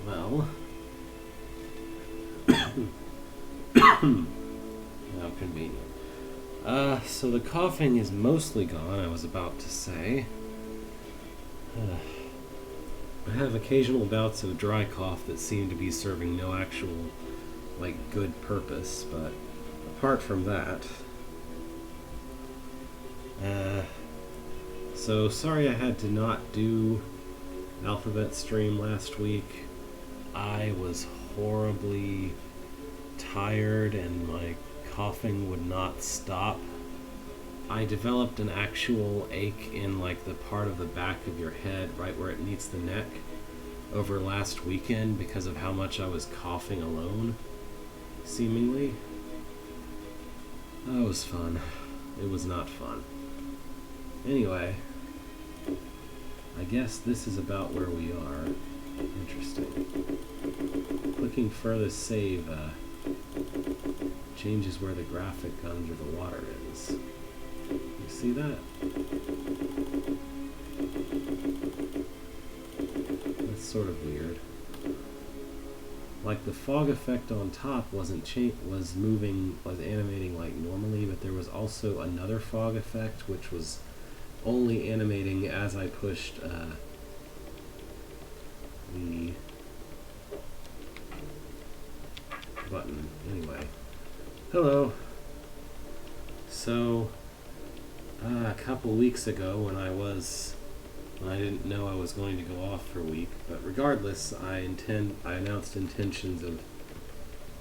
Well, how convenient. So the coughing is mostly gone, I was about to say. I have occasional bouts of dry cough that seem to be serving no actual, good purpose, but apart from that... So sorry I had to not do Alphabet Stream last week. I was horribly tired and my coughing would not stop. I developed an actual ache in the part of the back of your head, right where it meets the neck, over last weekend because of how much I was coughing alone, seemingly. That was fun. It was not fun. Anyway, I guess this is about where we are. Interesting. Clicking furthest save changes where the graphic under the water is. You see that? That's sort of weird. The fog effect on top was animating normally, but there was also another fog effect which was only animating as I pushed the button. Anyway, hello. So a couple weeks ago when I didn't know I was going to go off for a week, but regardless, I announced intentions of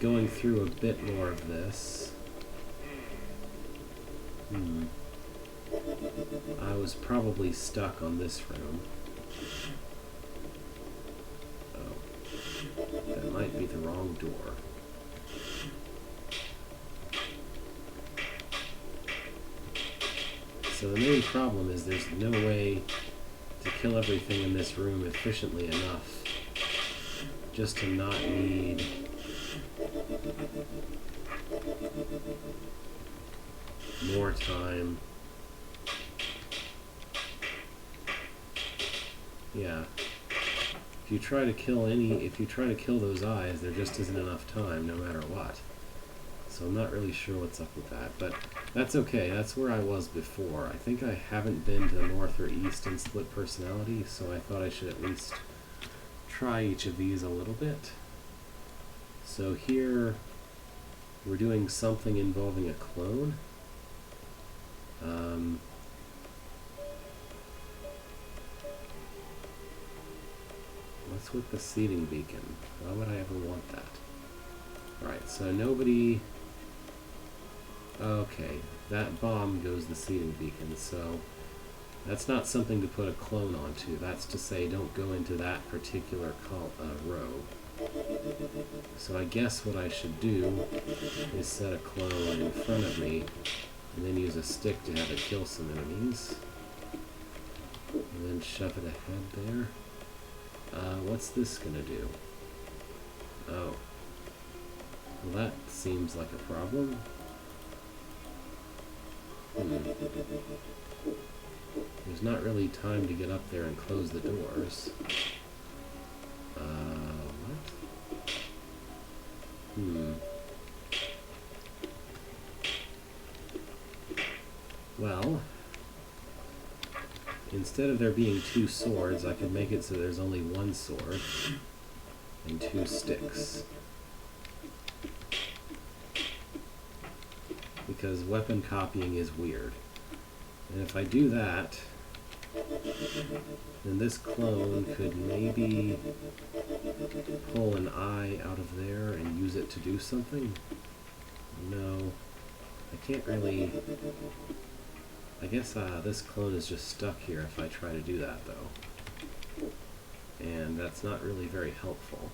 going through a bit more of this. I was probably stuck on this room. Oh, that might be the wrong door. So the main problem is there's no way to kill everything in this room efficiently enough just to not need more time. Yeah. If you try to kill those eyes, there just isn't enough time no matter what. So I'm not really sure what's up with that, but that's okay. That's where I was before. I think I haven't been to the north or east in split personality, so I thought I should at least try each of these a little bit. So here we're doing something involving a clone. What's with the seeding beacon? Why would I ever want that? Right, so nobody... Okay, that bomb goes the seeding beacon, so that's not something to put a clone onto. That's to say, don't go into that particular row. So I guess what I should do is set a clone in front of me, and then use a stick to have it kill some enemies. And then shove it ahead there. What's this gonna do? Oh. Well, that seems like a problem. There's not really time to get up there and close the doors. What? Well, instead of there being two swords, I could make it so there's only one sword and two sticks. Because weapon copying is weird. And if I do that, then this clone could maybe pull an eye out of there and use it to do something. No, I can't really... I guess this clone is just stuck here if I try to do that, though. And that's not really very helpful.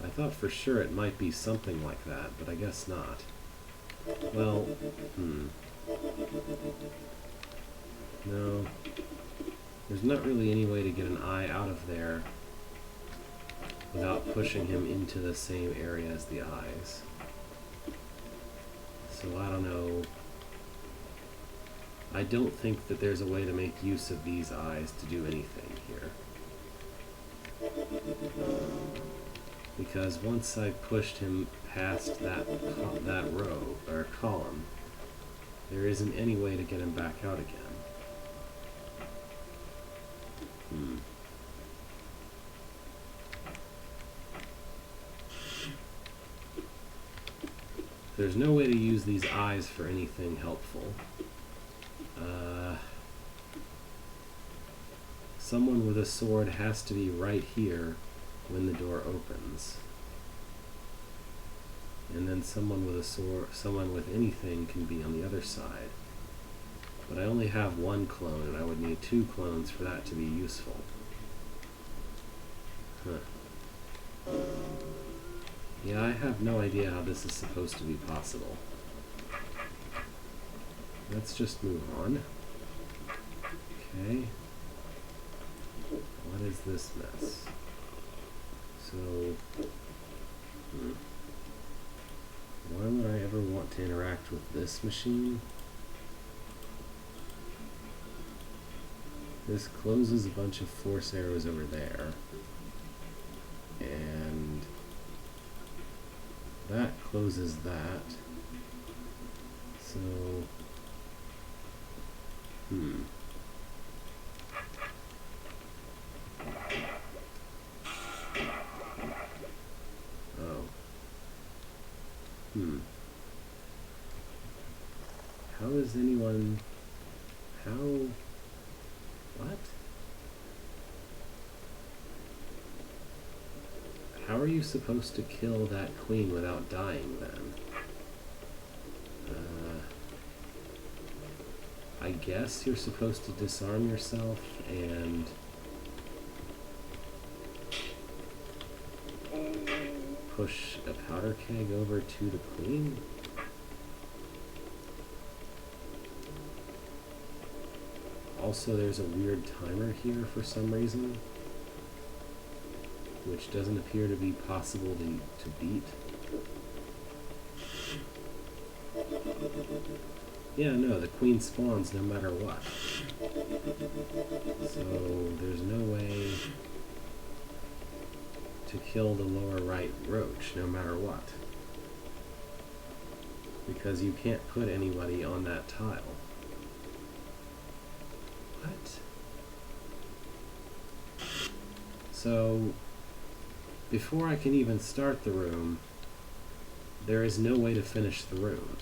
I thought for sure it might be something like that, but I guess not. Well, no. There's not really any way to get an eye out of there without pushing him into the same area as the eyes. So I don't know I don't think that there's a way to make use of these eyes to do anything here. Because once I pushed him past that row, or column, there isn't any way to get him back out again. There's no way to use these eyes for anything helpful. Someone with a sword has to be right here when the door opens. And then someone with a sword, someone with anything can be on the other side. But I only have one clone, and I would need 2 clones for that to be useful. Huh. Yeah, I have no idea how this is supposed to be possible. Let's just move on. Okay. What is this mess? So, why would I ever want to interact with this machine? This closes a bunch of force arrows over there. And that closes that. So, How is anyone... What? How are you supposed to kill that queen without dying, then? I guess you're supposed to disarm yourself and... push a powder keg over to the queen? Also, there's a weird timer here for some reason, which doesn't appear to be possible to beat. Yeah, no, the queen spawns no matter what. So, there's no way to kill the lower right roach no matter what. Because you can't put anybody on that tile. What? So, before I can even start the room, there is no way to finish the room.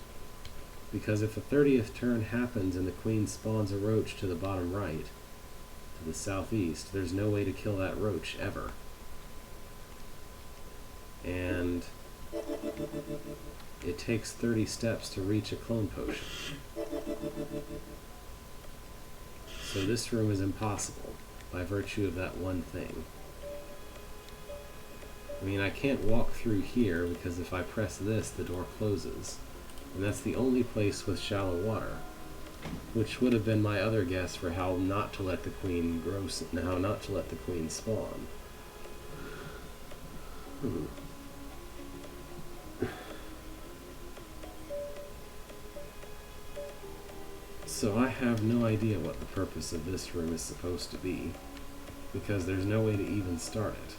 Because if a 30th turn happens and the queen spawns a roach to the bottom right, to the southeast, there's no way to kill that roach ever. And it takes 30 steps to reach a clone potion. So this room is impossible by virtue of that one thing. I mean, I can't walk through here because if I press this, the door closes. And that's the only place with shallow water, which would have been my other guess for how not to let the queen grow, how not to let the queen spawn. So I have no idea what the purpose of this room is supposed to be, because there's no way to even start it.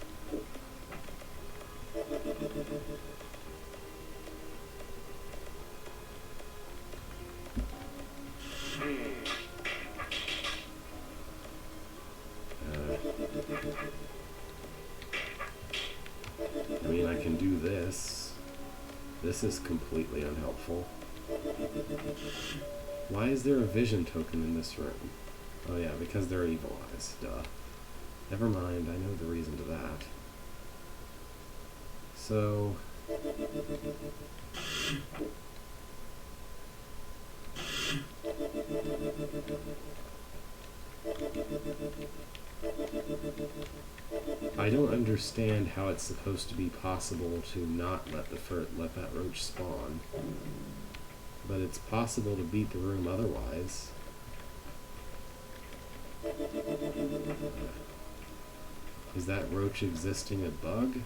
I mean, I can do this. This is completely unhelpful. Why is there a vision token in this room? Oh yeah, because they're evil eyes. Duh. Never mind, I know the reason to that. So... I don't understand how it's supposed to be possible to not let that roach spawn. But it's possible to beat the room otherwise. Is that roach existing a bug?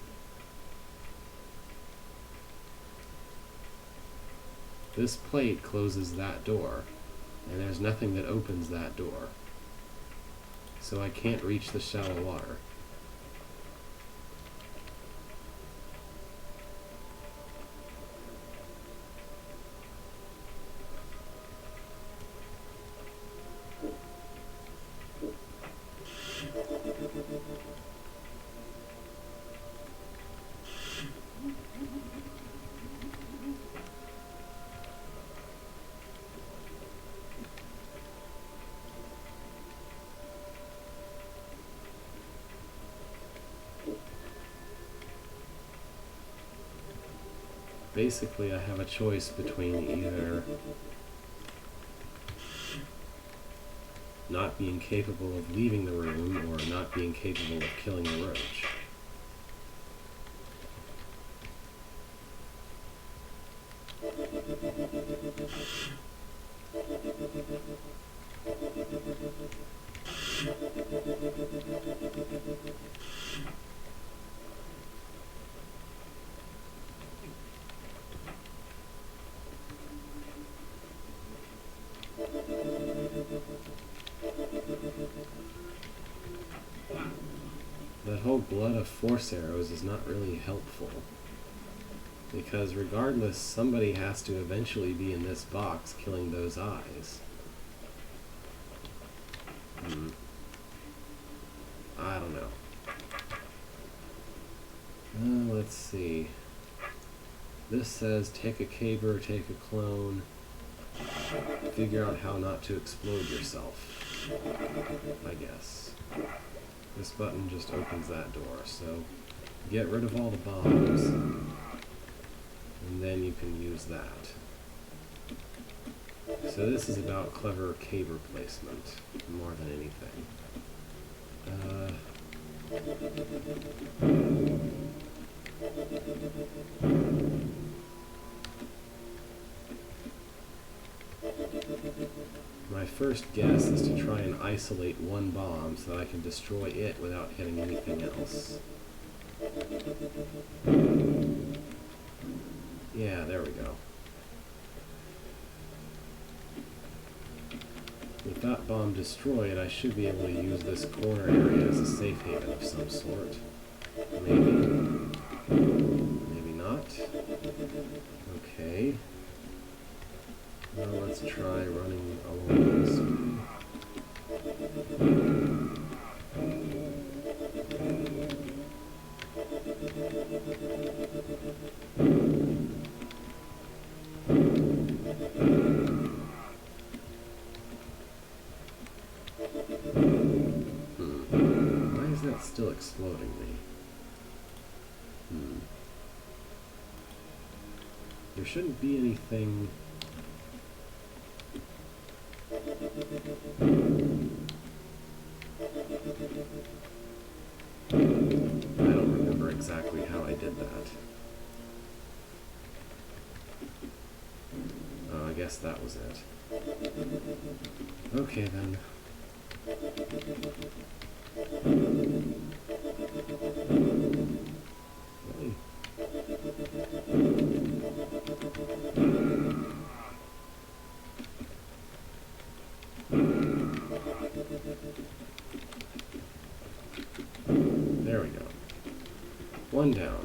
This plate closes that door, And there's nothing that opens that door. So I can't reach the shallow water. Basically, I have a choice between either not being capable of leaving the room or not being capable of killing the roach. That whole glut of force arrows is not really helpful, because regardless, somebody has to eventually be in this box killing those eyes. I don't know. Let's see. This says take a caber, take a clone, figure out how not to explode yourself, I guess. This button just opens that door, so get rid of all the bombs, and then you can use that. So this is about clever caber placement, more than anything. My first guess is to try and isolate one bomb so that I can destroy it without hitting anything else. Yeah, there we go. With that bomb destroyed, I should be able to use this corner area as a safe haven of some sort. Maybe. Maybe not. Okay. Now let's try running along this way. Why is that still exploding me? There shouldn't be anything... I don't remember exactly how I did that. Oh, I guess that was it. Okay then. Really? There we go. One down.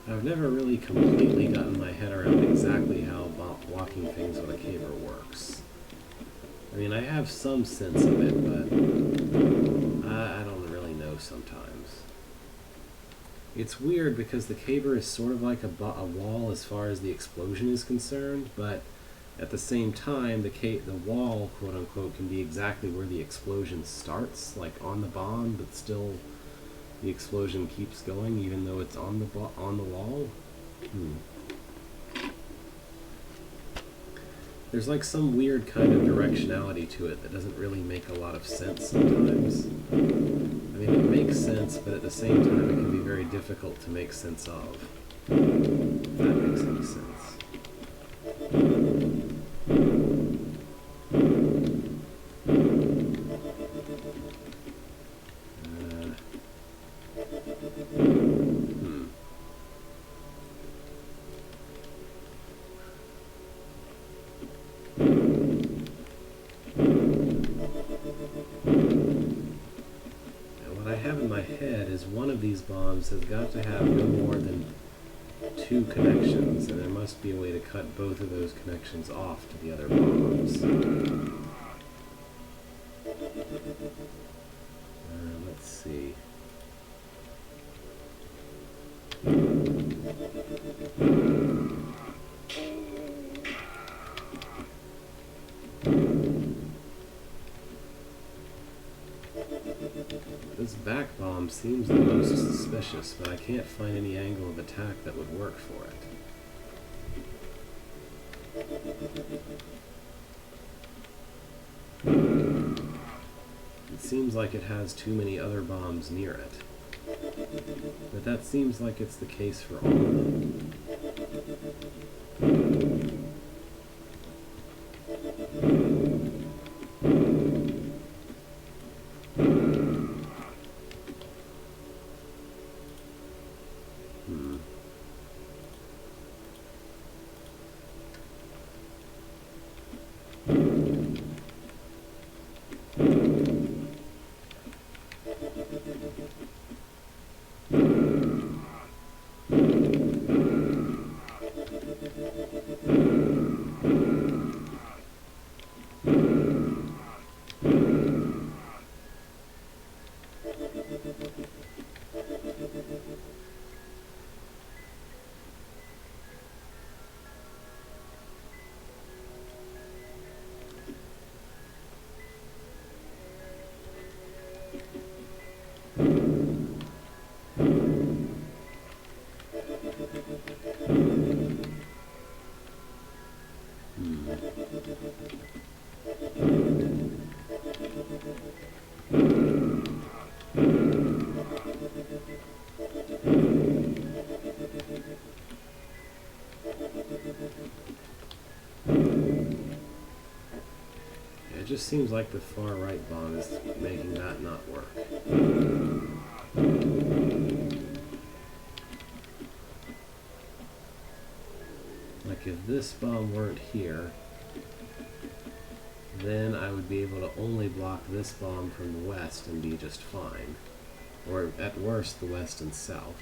I've never really completely gotten my head around exactly how blocking things with a caber works. I mean, I have some sense of it, but I don't really know sometimes. It's weird because the caber is sort of like a wall as far as the explosion is concerned, but at the same time, the wall, quote unquote, can be exactly where the explosion starts, like on the bomb, but still the explosion keeps going even though it's on the wall. There's like some weird kind of directionality to it that doesn't really make a lot of sense sometimes. I mean, it makes sense, but at the same time, it can be very difficult to make sense of. If that makes any sense. One of these bombs has got to have no more than 2 connections, and there must be a way to cut both of those connections off to the other bombs. Let's see. This back bomb seems the most suspicious, but I can't find any angle of attack that would work for it. It seems like it has too many other bombs near it. But that seems like it's the case for all of them. It just seems like the far right bomb is making that not work. Like if this bomb weren't here, then I would be able to only block this bomb from the west and be just fine. Or at worst, the west and south.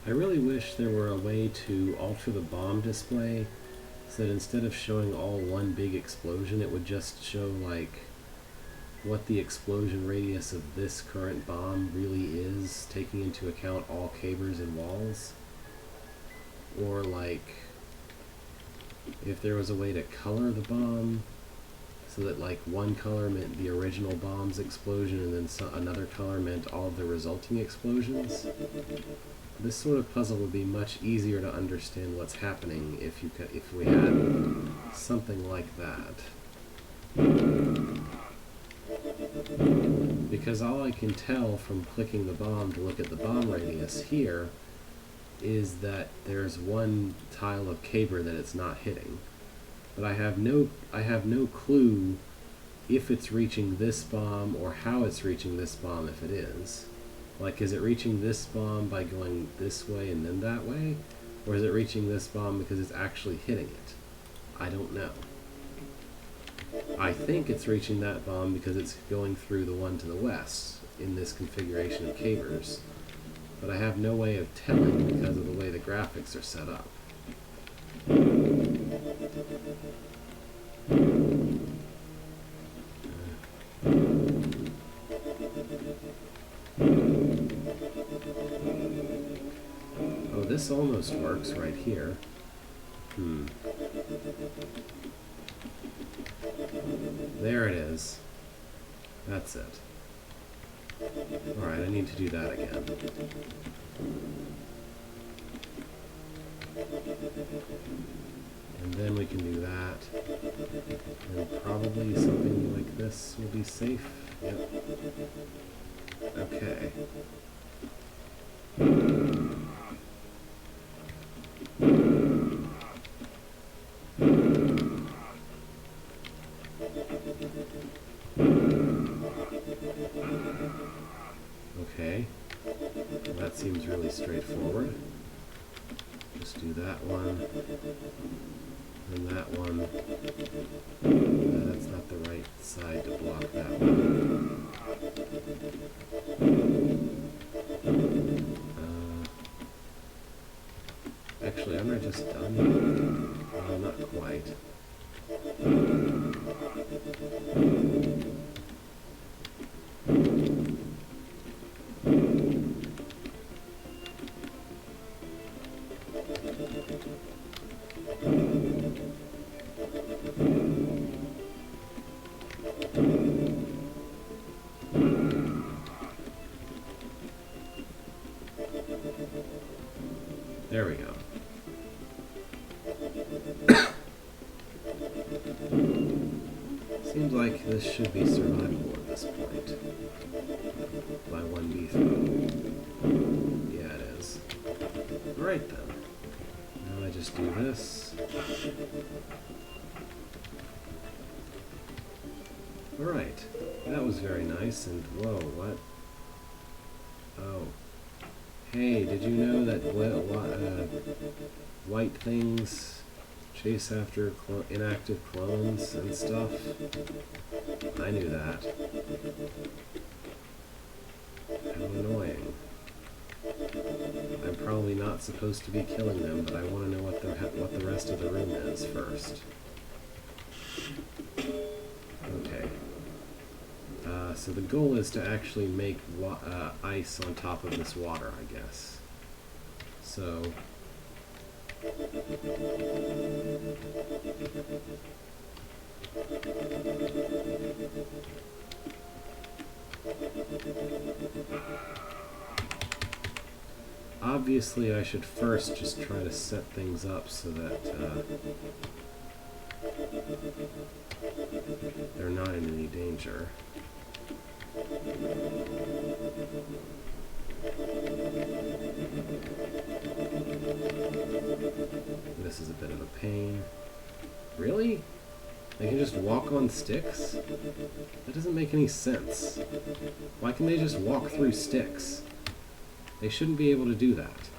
I really wish there were a way to alter the bomb display so that instead of showing all one big explosion, it would just show like what the explosion radius of this current bomb really is, taking into account all cabers and walls. Or like if there was a way to color the bomb so that like one color meant the original bomb's explosion and then another color meant all of the resulting explosions. This sort of puzzle would be much easier to understand what's happening if we had something like that. Because all I can tell from clicking the bomb to look at the bomb radius here is that there's one tile of caber that it's not hitting. But I have no clue if it's reaching this bomb or how it's reaching this bomb if it is. Like, is it reaching this bomb by going this way and then that way? Or is it reaching this bomb because it's actually hitting it? I don't know. I think it's reaching that bomb because it's going through the one to the west, in this configuration of cavers, but I have no way of telling because of the way the graphics are set up. Oh, this almost works right here. There it is. That's it. Alright, I need to do that again. And then we can do that. And probably something like this will be safe. Yep. Okay. Okay. Well, that seems really straightforward. Just do that one. And that one. That's not the right side to block that one. Actually, am I just done? Not quite. There we go. Seems like this should be survivable at this point. By 1B throw. Yeah, it is. Alright then. Now I just do this. Alright. That was very nice, and whoa, what? Oh. Hey, did you know that white things chase after inactive clones and stuff? I knew that. How annoying. I'm probably not supposed to be killing them, but I want to know what the rest of the room is first. Okay. So the goal is to actually make ice on top of this water, I guess. So... obviously, I should first just try to set things up so that they're not in any danger. This is a bit of a pain. Really? They can just walk on sticks? That doesn't make any sense. Why can they just walk through sticks? They shouldn't be able to do that.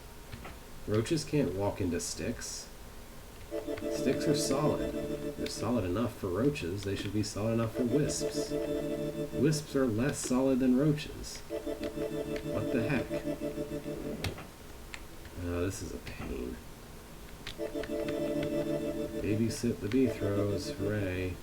Roaches can't walk into sticks. Sticks are solid. They're solid enough for roaches. They should be solid enough for wisps. Wisps are less solid than roaches. What the heck? Oh, this is a pain. Babysit the bee throws. Hooray.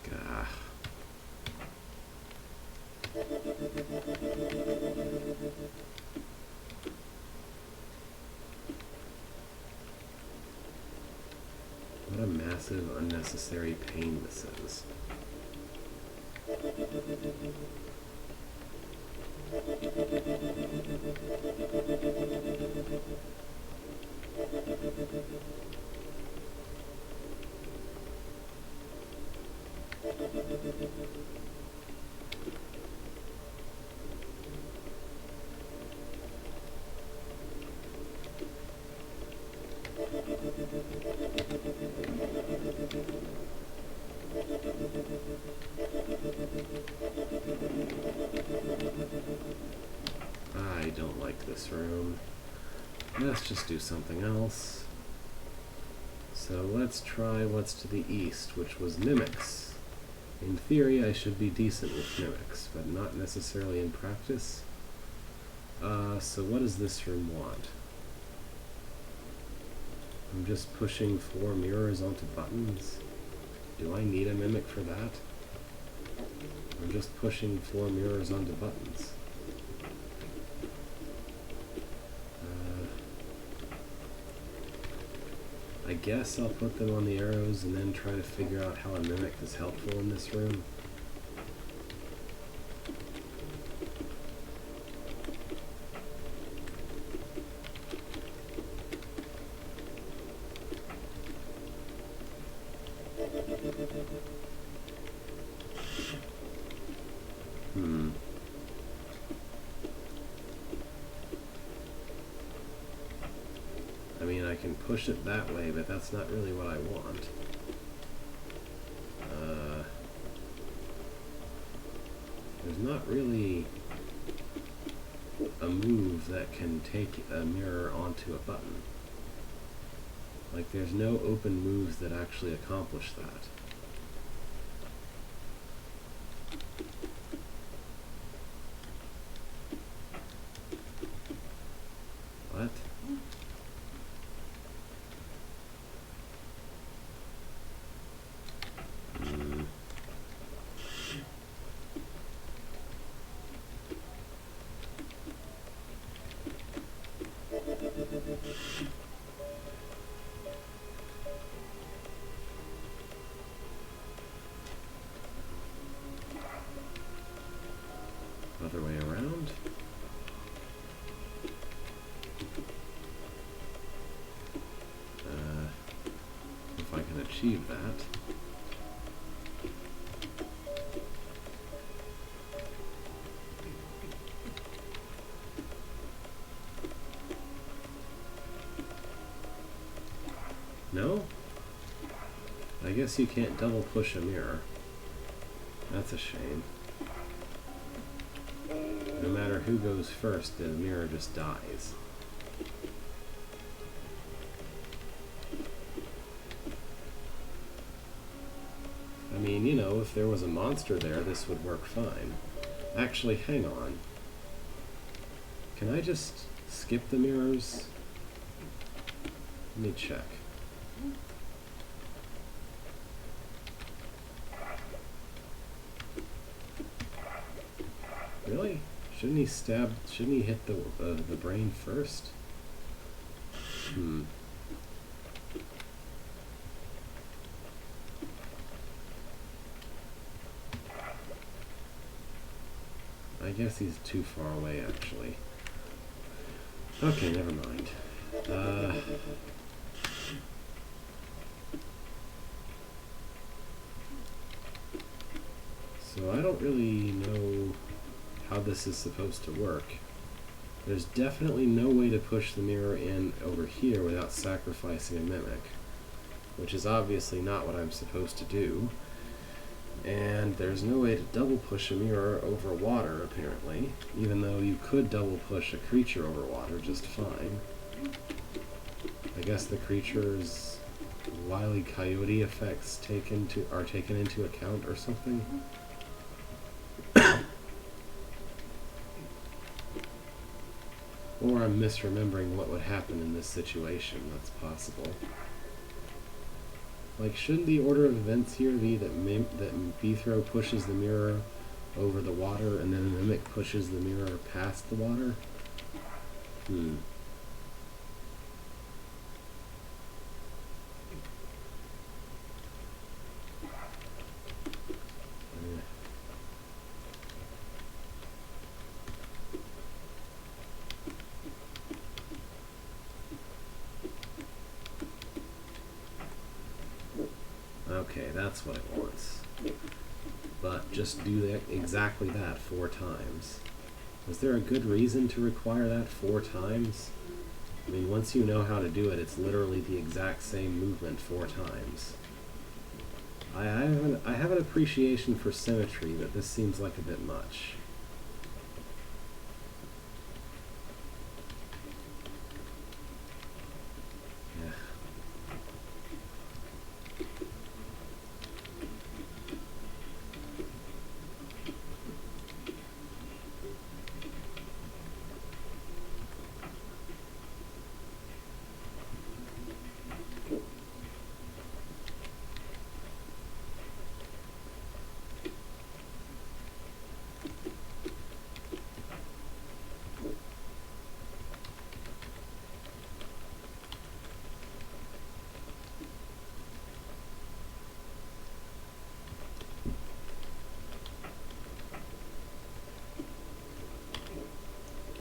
Gah. What a massive, unnecessary pain this is. I don't like this room. Let's just do something else. So let's try what's to the east, which was mimics. In theory, I should be decent with mimics, but not necessarily in practice. So what does this room want? I'm just pushing 4 mirrors onto buttons. Do I need a mimic for that? I'm just pushing 4 mirrors onto buttons. I guess I'll put them on the arrows and then try to figure out how a mimic is helpful in this room. I mean, I can push it that way, but that's not really what I want. There's not really a move that can take a mirror onto a button. Like, there's no open moves that actually accomplish that. What? Other way around. If I can achieve that. No? I guess you can't double push a mirror. That's a shame. No matter who goes first, the mirror just dies. I mean, you know, if there was a monster there, this would work fine. Actually, hang on. Can I just skip the mirrors? Let me check. Really? Shouldn't he hit the brain first? I guess he's too far away, actually. Okay, never mind. So I don't really know how this is supposed to work. There's definitely no way to push the mirror in over here without sacrificing a mimic, which is obviously not what I'm supposed to do. And there's no way to double push a mirror over water, apparently, even though you could double push a creature over water just fine. I guess the creature's Wile E. Coyote effects are taken into account or something. Or I'm misremembering what would happen in this situation. That's possible. Like, shouldn't the order of events here be that Beethro pushes the mirror over the water and then Mimic pushes the mirror past the water? Okay, that's what it wants. But just do that, exactly that 4 times. Is there a good reason to require that 4 times? I mean, once you know how to do it, it's literally the exact same movement 4 times. I have an appreciation for symmetry, but this seems like a bit much. Yeah.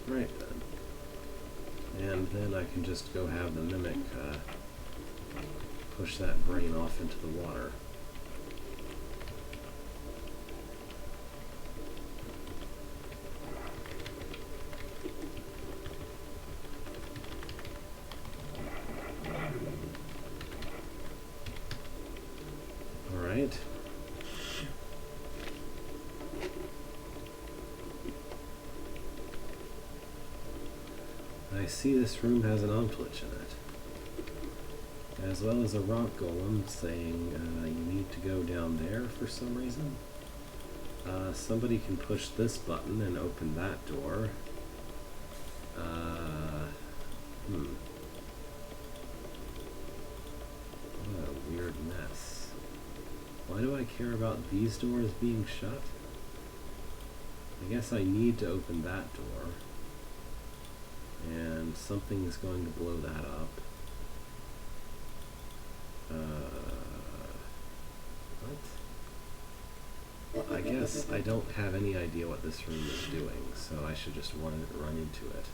Right then. And then I can just go have the Mimic push that brain off into the water. Alright. I see this room has an Umtwitch in it, as well as a rock golem saying you need to go down there for some reason. Somebody can push this button and open that door. What a weird mess. Why do I care about these doors being shut? I guess I need to open that door. And something is going to blow that up. What? I guess I don't have any idea what this room is doing, so I should just run into it.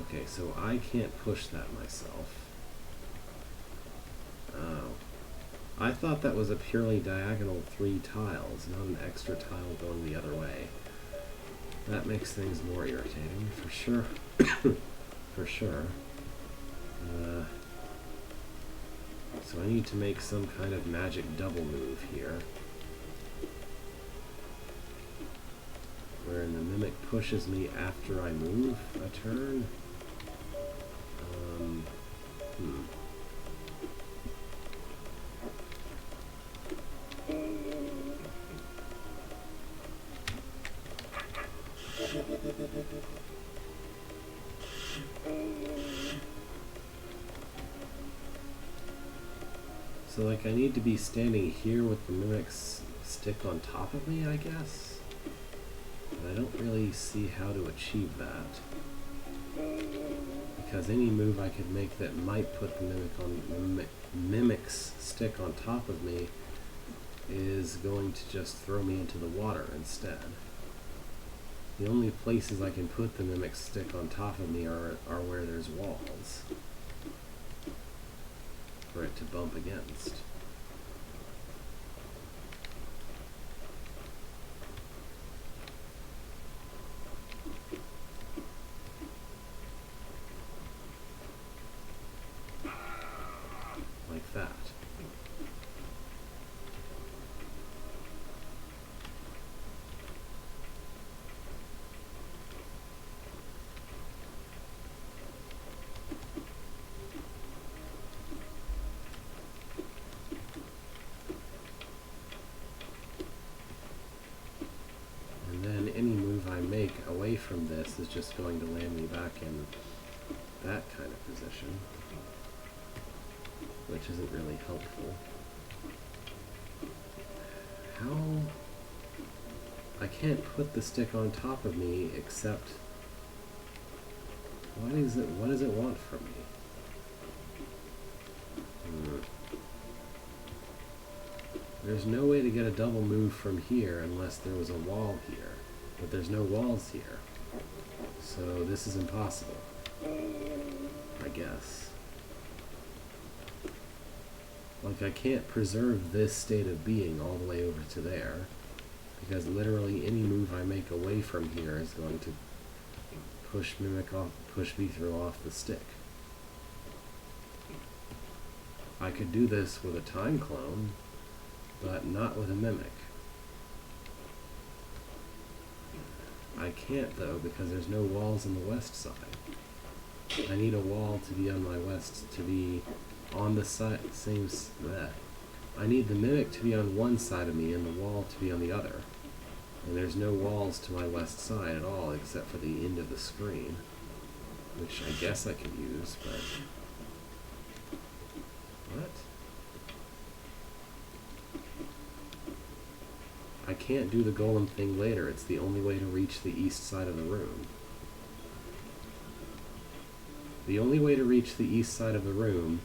Okay, so I can't push that myself. Oh. I thought that was a purely diagonal 3 tiles, not an extra tile going the other way. That makes things more irritating, for sure. For sure. So I need to make some kind of magic double move here, wherein the Mimic pushes me after I move a turn. So, like, I need to be standing here with the Mimic's stick on top of me, I guess? But I don't really see how to achieve that. Because any move I could make that might put the Mimic's stick on top of me is going to just throw me into the water instead. The only places I can put the Mimic's stick on top of me are where there's walls for it to bump against. Like that. Away from this is just going to land me back in that kind of position, which isn't really helpful. How? I can't put the stick on top of me except... What does it want from me? There's no way to get a double move from here unless there was a wall here. But there's no walls here. So this is impossible, I guess. Like, I can't preserve this state of being all the way over to there, because literally any move I make away from here is going to push Beethro off the stick. I could do this with a time clone, but not with a mimic. I can't though, because there's no walls on the west side. I need a wall to be on my west, to be on the same. I need the mimic to be on one side of me and the wall to be on the other. And there's no walls to my west side at all, except for the end of the screen, which I guess I could use, but what? I can't do the golem thing later. It's the only way to reach the east side of the room. The only way to reach the east side of the room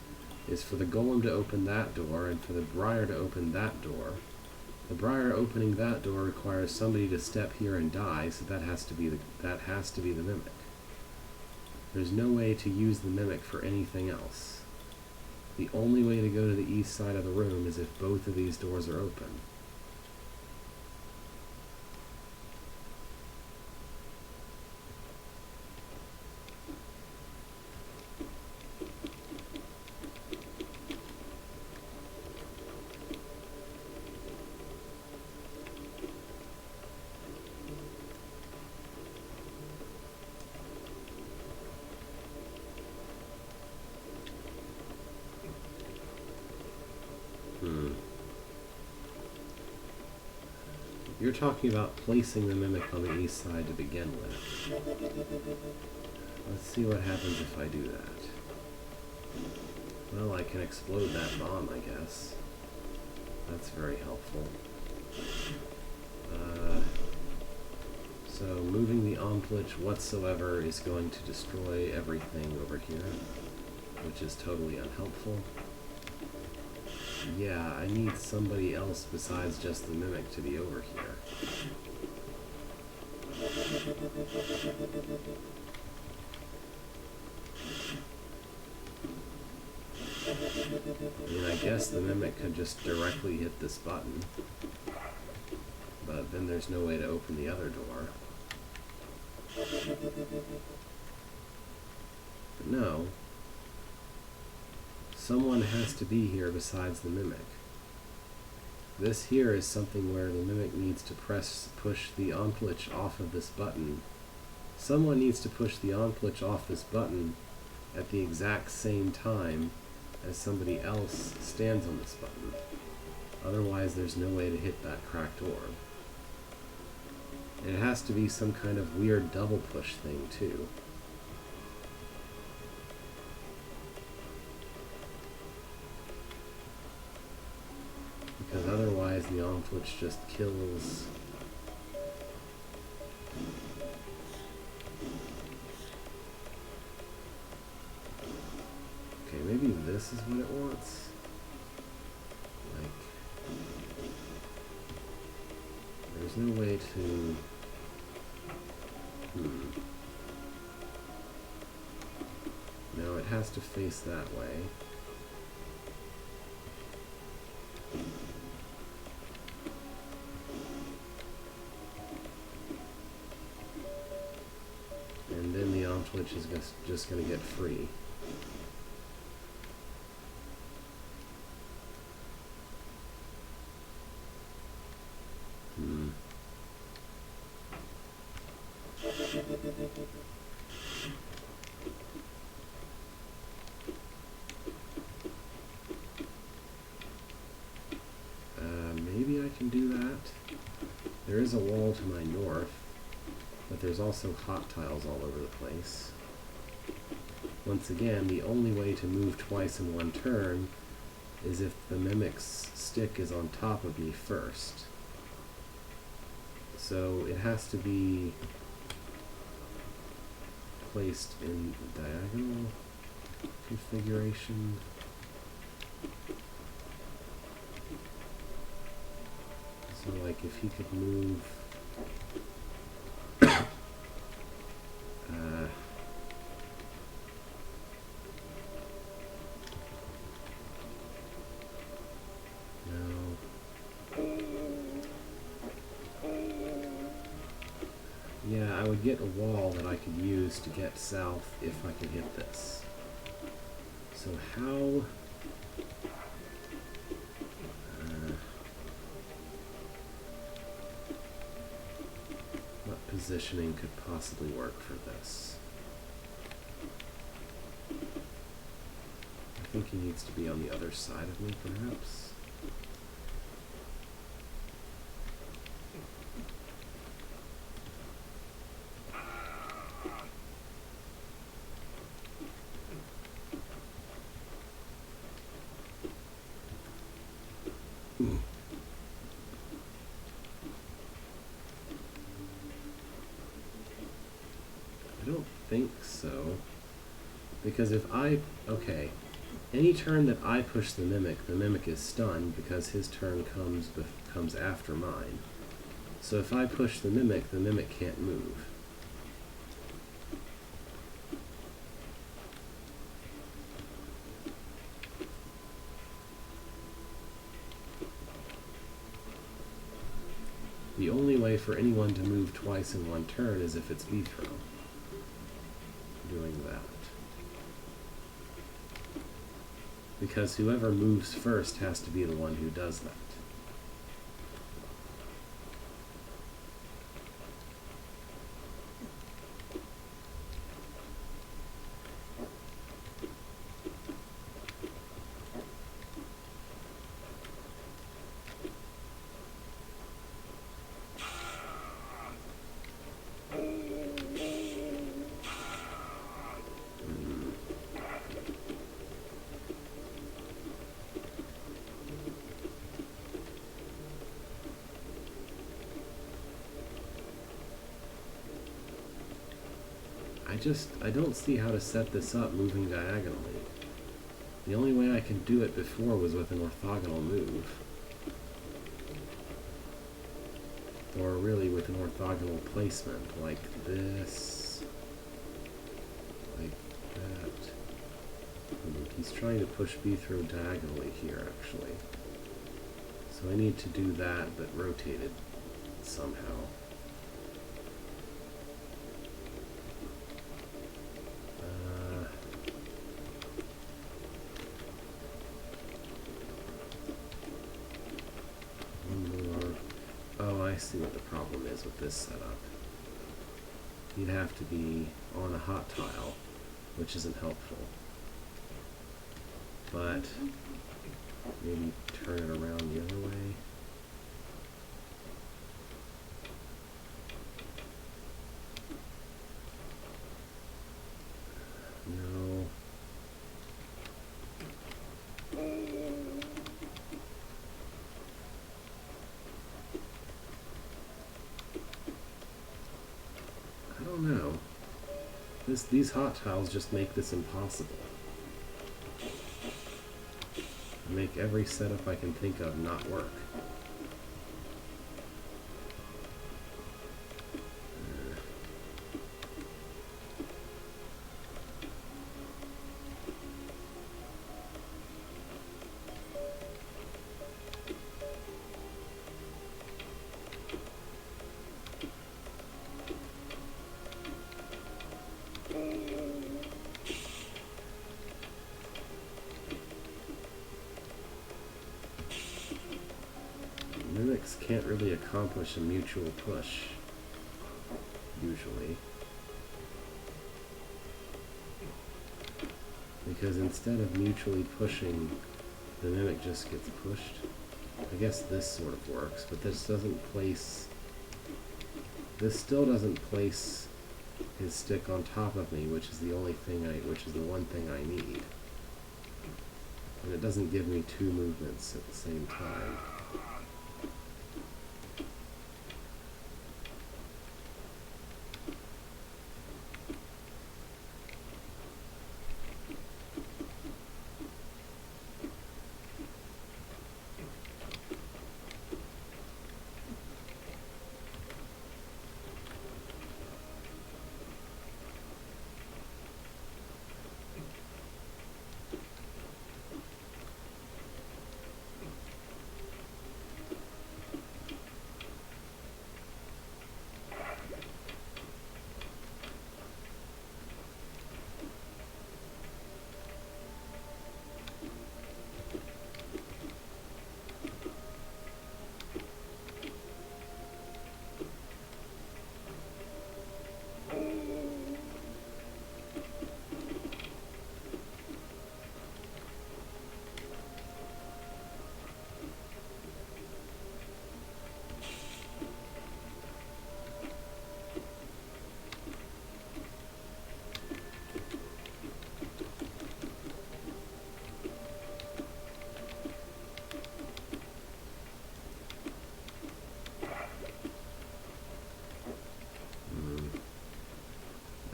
is for the golem to open that door and for the briar to open that door. The briar opening that door requires somebody to step here and die, so that has to be the mimic. There's no way to use the mimic for anything else. The only way to go to the east side of the room is if both of these doors are open. You're talking about placing the mimic on the east side to begin with. Let's see what happens if I do that. Well, I can explode that bomb, I guess. That's very helpful. So moving the Omplitch whatsoever is going to destroy everything over here, which is totally unhelpful. Yeah, I need somebody else besides just the mimic to be over here. I mean, I guess the mimic could just directly hit this button, but then there's no way to open the other door. But no. Someone has to be here besides the mimic. This here is something where the mimic needs to push the Omplitch off of this button. Someone needs to push the Omplitch off this button at the exact same time as somebody else stands on this button. Otherwise, there's no way to hit that cracked orb. And it has to be some kind of weird double push thing, too. Because otherwise the Omplitch just kills. Okay, maybe this is what it wants. Like, there's no way to. No, it has to face that way. And then the Omplitch is just going to get free. Maybe I can do that. There is a wall to my north, but there's also hot tiles all over the place. Once again, the only way to move twice in one turn is if the mimic's stick is on top of me first. So it has to be placed in diagonal configuration. So like if he could move Yeah, I would get a wall that I could use to get south if I could hit this. So how... what positioning could possibly work for this? I think he needs to be on the other side of me, perhaps. I don't think so. Because if I... okay. Any turn that I push the Mimic is stunned because his turn comes after mine. So if I push the Mimic can't move. The only way for anyone to move twice in one turn is if it's Beethro doing that. Because whoever moves first has to be the one who does that. I don't see how to set this up moving diagonally. The only way I can do it before was with an orthogonal move. Or really with an orthogonal placement, like this. Like that. He's trying to push Beethro diagonally here, actually. So I need to do that, but rotated somehow. I see what the problem is with this setup. You'd have to be on a hot tile, which isn't helpful. But maybe turn it around the other way. No. No. These hot tiles just make this impossible. Make every setup I can think of not work. Mimics can't really accomplish a mutual push, usually. Because instead of mutually pushing, the Mimic just gets pushed. I guess this sort of works, but this doesn't place... This still doesn't place his stick on top of me, which is the only thing which is the one thing I need. And it doesn't give me two movements at the same time.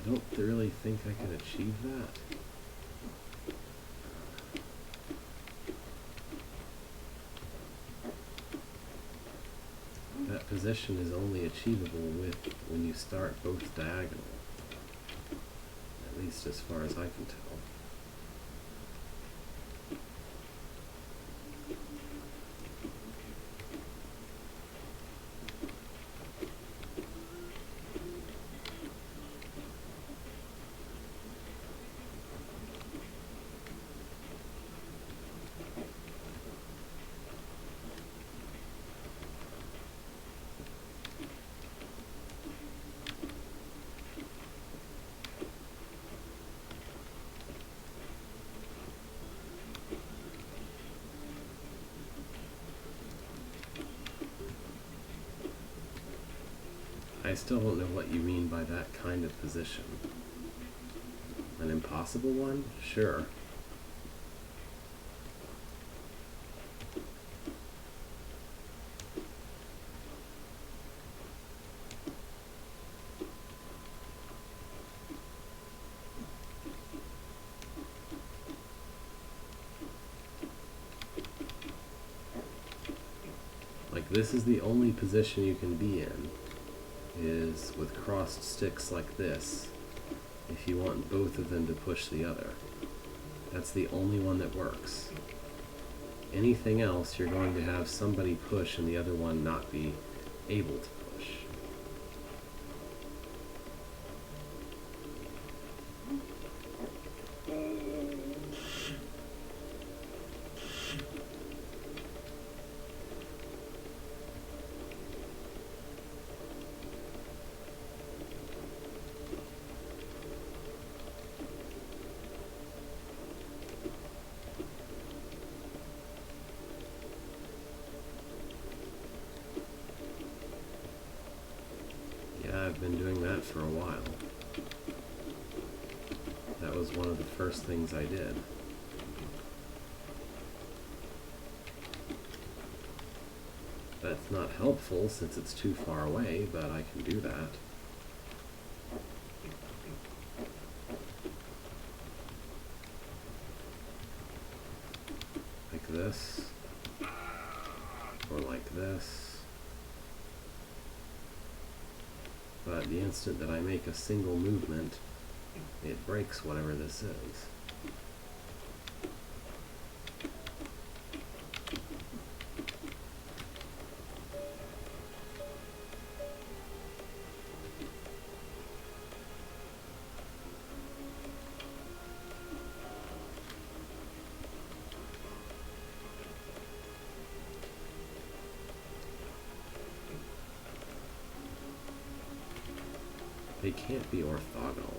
I don't really think I can achieve that. That position is only achievable when you start both diagonal, at least as far as I can tell. I still don't know what you mean by that kind of position. An impossible one? Sure. Like, this is the only position you can be in, is with crossed sticks like this, if you want both of them to push the other. That's the only one that works. Anything else, you're going to have somebody push and the other one not be able to push. I've been doing that for a while. That was one of the first things I did. That's not helpful since it's too far away, but I can do that. Like this. Or like this. But the instant that I make a single movement, it breaks whatever this is. They can't be orthogonal.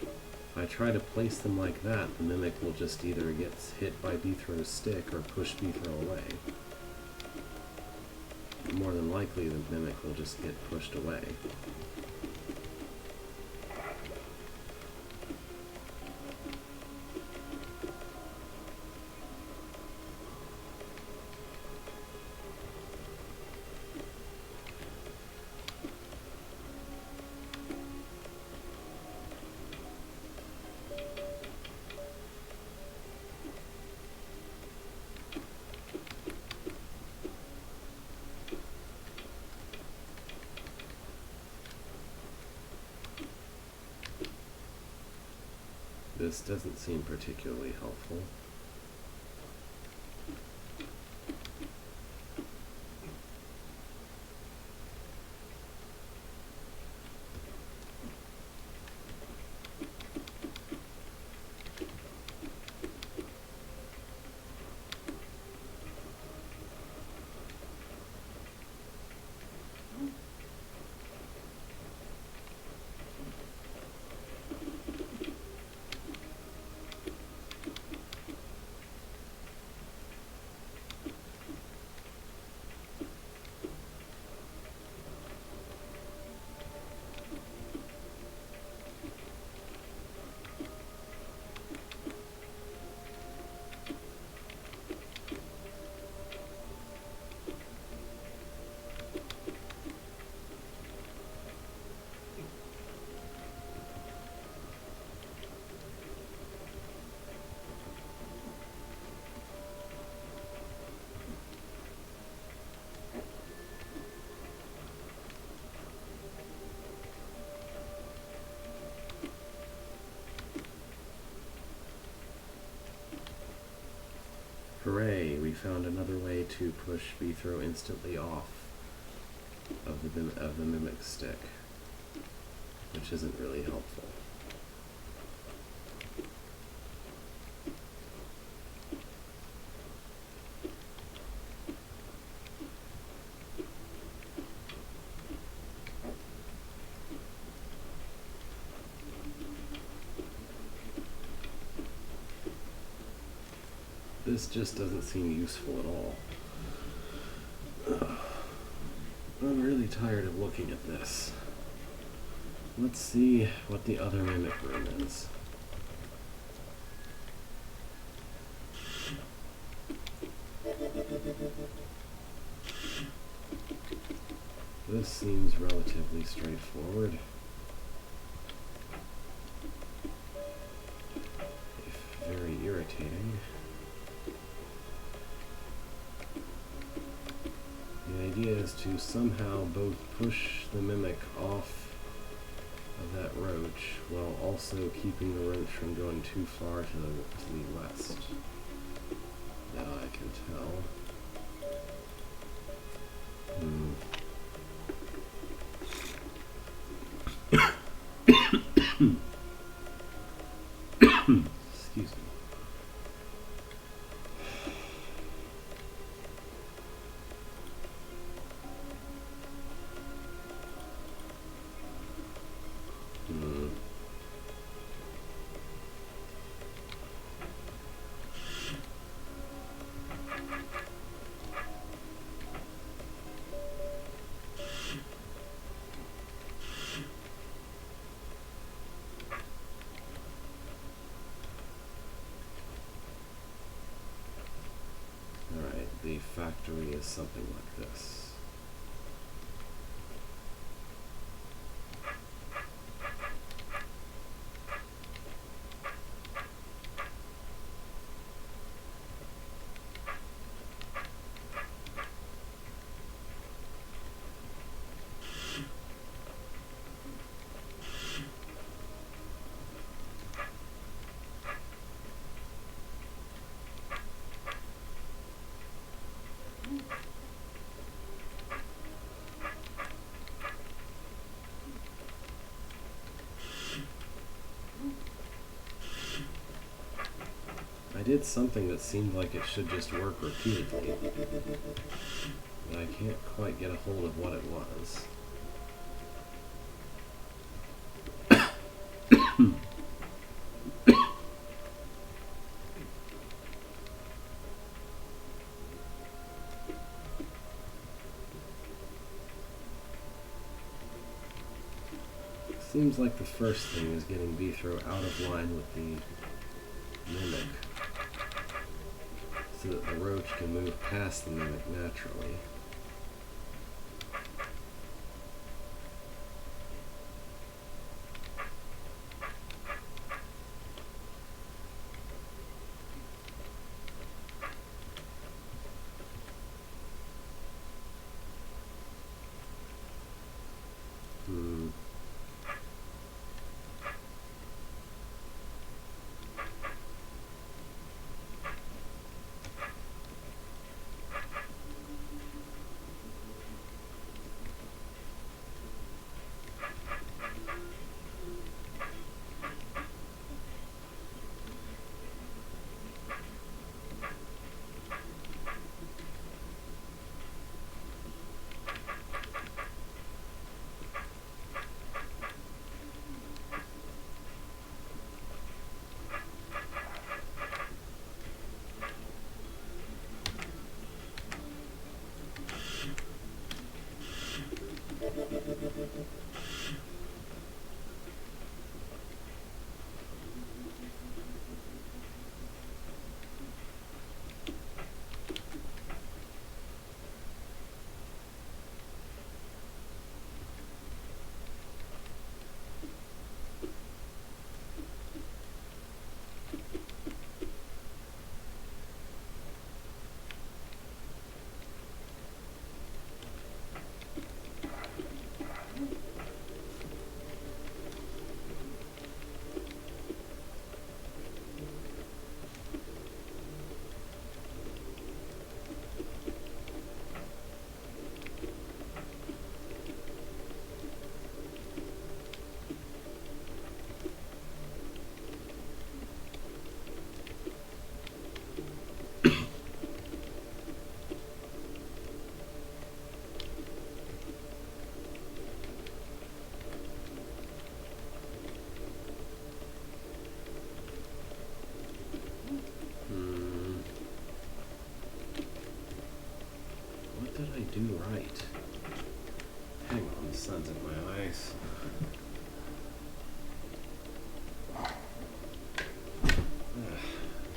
If I try to place them like that, the Mimic will just either get hit by Beethrow's stick or push Beethrow away. More than likely, the Mimic will just get pushed away. This doesn't seem particularly helpful. found another way to push B-throw instantly off of the Mimic stick, which isn't really helpful. This just doesn't seem useful at all. I'm really tired of looking at this. Let's see what the other Mimic room is. This seems relatively straightforward, if very irritating. The idea is to somehow both push the Mimic off of that roach while also keeping the roach from going too far to the west. That I can tell. Excuse me. The factory is something like this. I did something that seemed like it should just work repeatedly, but I can't quite get a hold of what it was. Seems like the first thing is getting B-throw out of line with the Mimic, so that the roach can move past the Mimic naturally.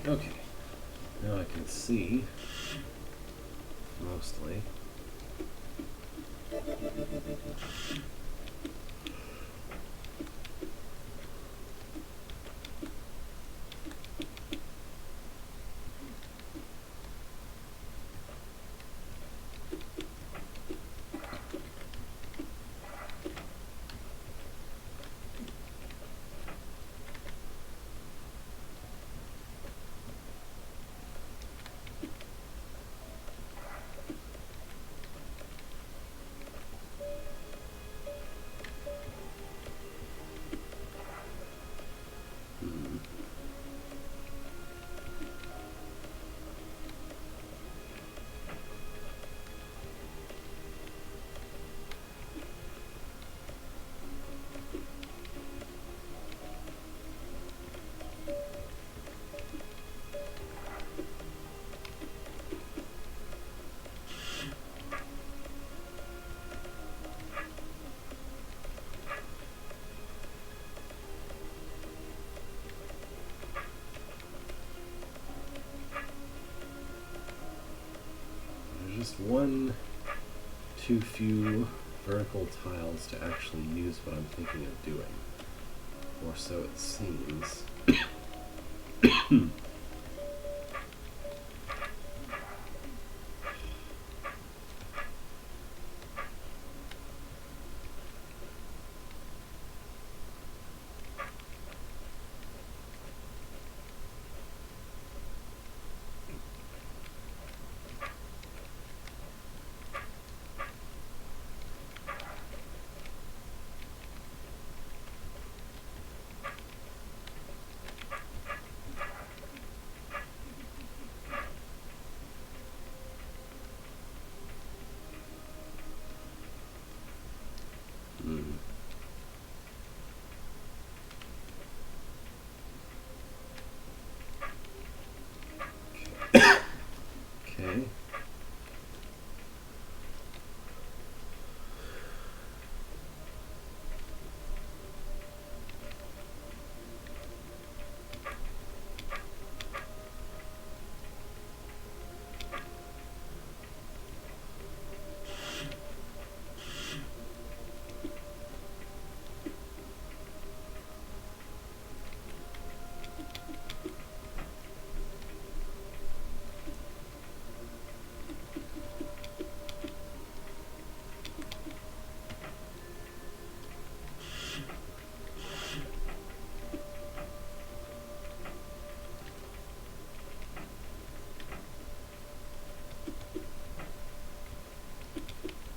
Okay, now I can see, mostly. Just one too few vertical tiles to actually use what I'm thinking of doing, or so it seems. Okay.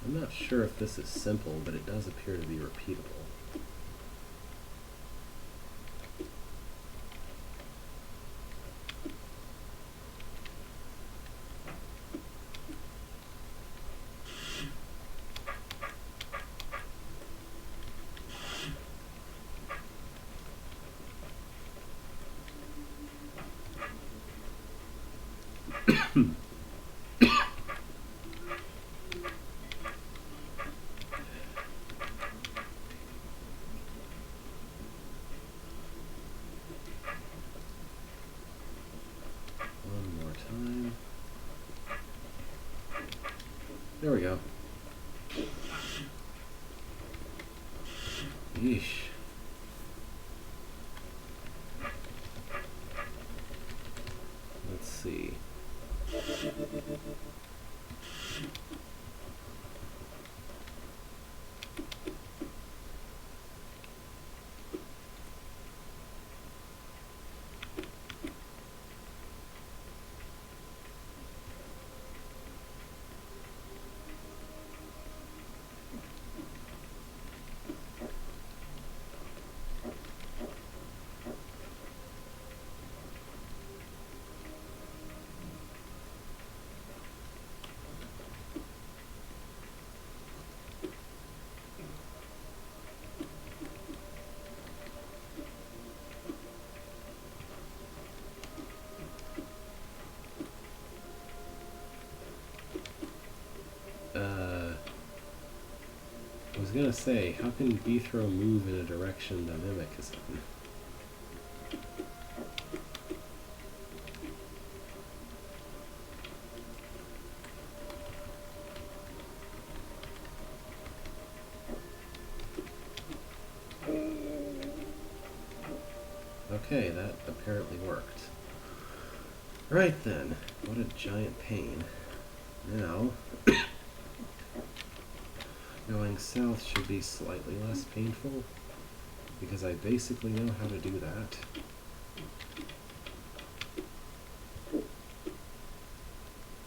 I'm not sure if this is simple, but it does appear to be repeatable. One more time. There we go. Yeesh. Let's see. I was gonna say, how can B throw move in a direction the mimic is in? Okay, that apparently worked. Right then, what a giant pain. Now, going south should be slightly less painful, because I basically know how to do that.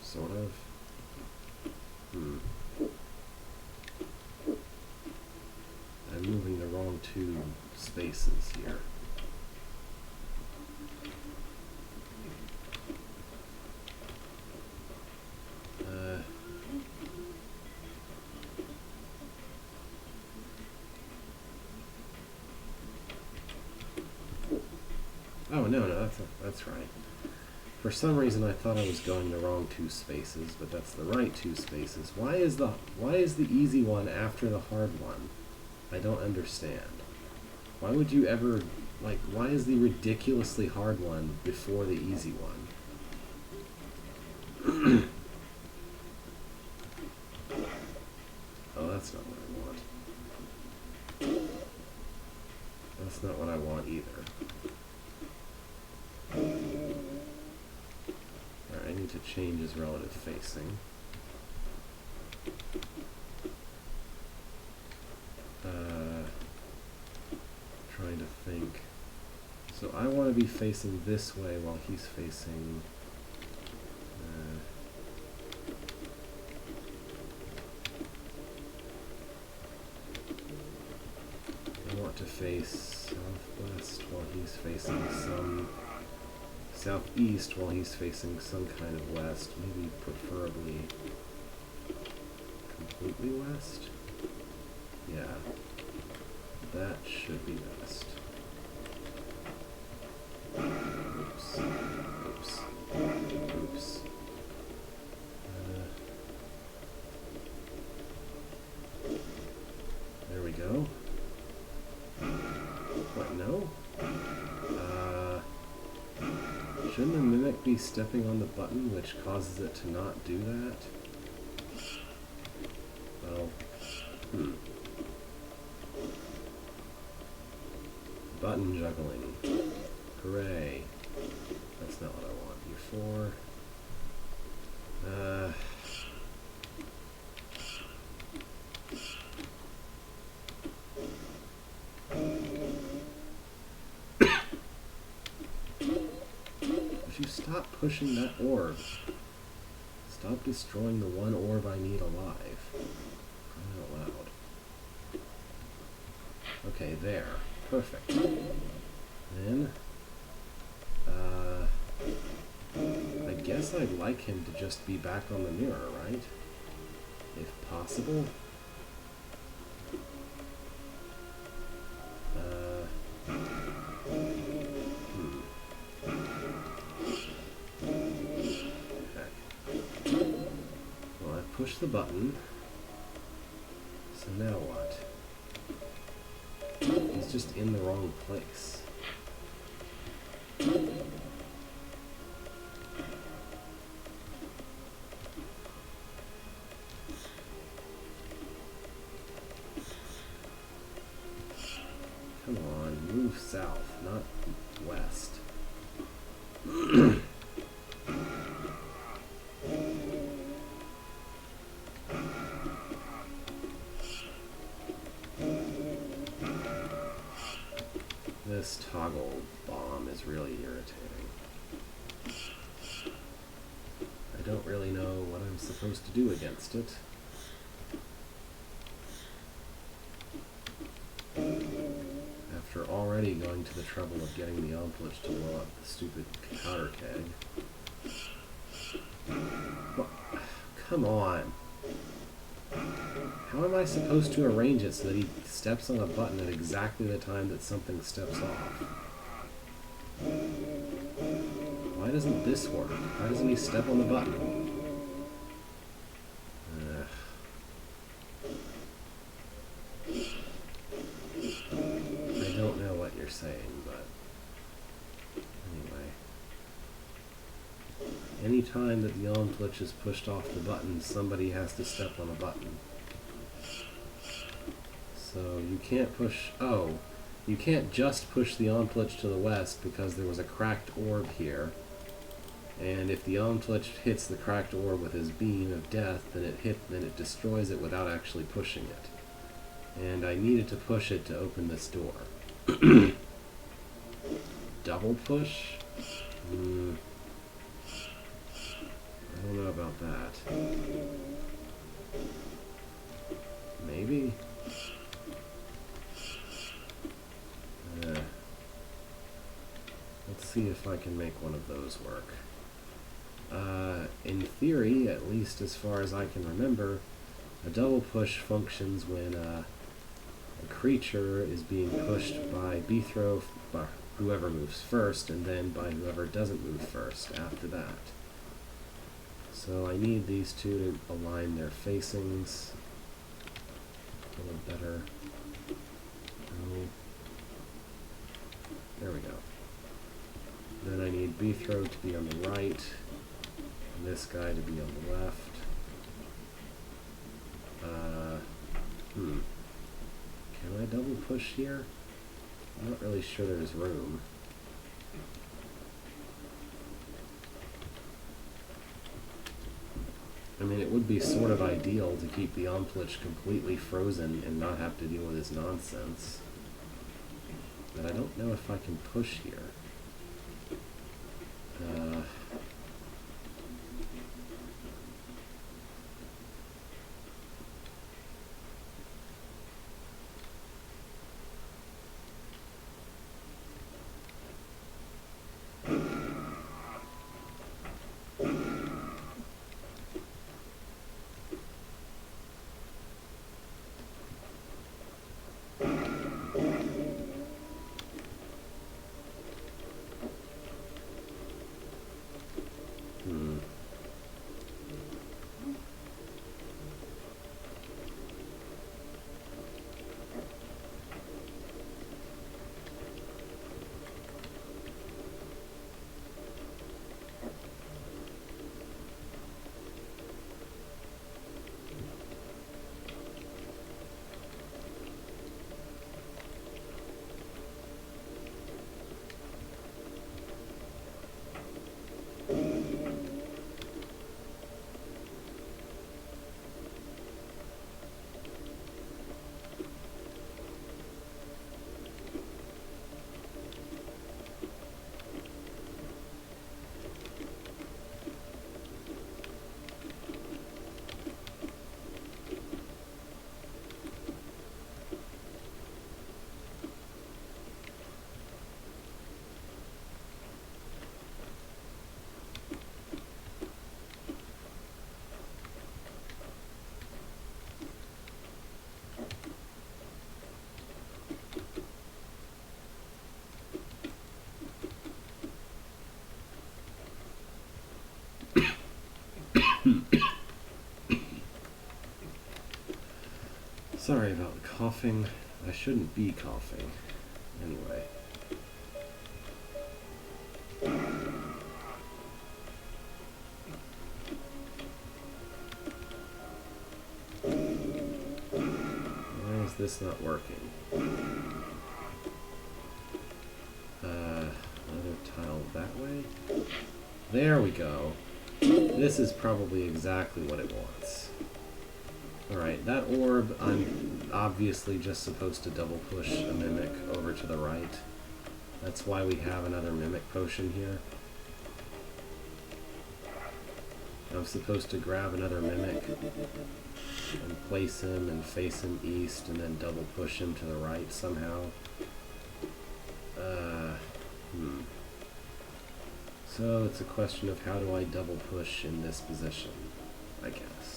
Sort of. I'm moving the wrong two spaces here. Oh, no, that's right. For some reason I thought I was going the wrong two spaces, but that's the right two spaces. Why is the easy one after the hard one? I don't understand. Why would you ever, like, why is the ridiculously hard one before the easy one? Oh, that's not what I want. That's not what I want either. Alright, I need to change his relative facing. Trying to think. So I want to be facing this way while he's facing... I want to face southwest while he's facing some... southeast while he's facing some kind of west, maybe preferably completely west? Yeah, that should be best. Oops. Oops. Oops. There we go. What, no? Shouldn't the Mimic be stepping on the button, which causes it to not do that? Well, Button juggling. Hooray. That's not what I want you for. Would you stop pushing that orb? Stop destroying the one orb I need alive. Crying out loud. Okay, there. Perfect. Then, I guess I'd like him to just be back on the mirror, right? If possible. Well, I pushed the button. So now what? He's just in the wrong place. Come on, move south, not west. This toggle bomb is really irritating. I don't really know what I'm supposed to do against it. After already going to the trouble of getting the Eldritch to blow up the stupid powder keg. What? Come on! How am I supposed to arrange it so that he steps on a button at exactly the time that something steps off? Why doesn't this work? Why doesn't he step on the button? I don't know what you're saying, but anyway. Any time that the Eldritch is pushed off the button, somebody has to step on a button. So you can't push... Oh, you can't just push the Omplitch to the west because there was a cracked orb here. And if the Omplitch hits the cracked orb with his beam of death, then it destroys it without actually pushing it. And I needed to push it to open this door. Double push? I don't know about that. Maybe? Let's see if I can make one of those work. In theory, at least as far as I can remember, a double push functions when a creature is being pushed by Beathro, by whoever moves first, and then by whoever doesn't move first after that. So I need these two to align their facings a little better. Oh. There we go. Then I need Beathro to be on the right, and this guy to be on the left. Can I double push here? I'm not really sure there's room. I mean, it would be sort of ideal to keep the Omplitch completely frozen and not have to deal with his nonsense. But I don't know if I can push here. Sorry about the coughing. I shouldn't be coughing. Anyway. Why is this not working? Another tile that way? There we go. This is probably exactly what it wants. Alright, that orb, I'm obviously just supposed to double push a Mimic over to the right. That's why we have another Mimic potion here. I'm supposed to grab another Mimic and place him and face him east and then double push him to the right somehow. So it's a question of how do I double push in this position, I guess.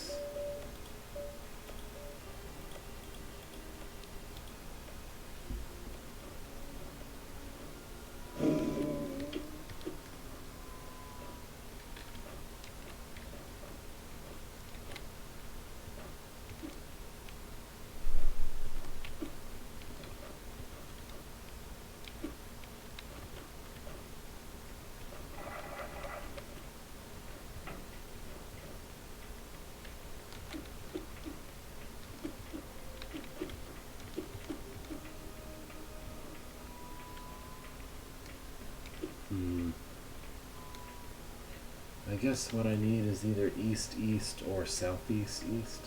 I guess what I need is either east-east or southeast-east.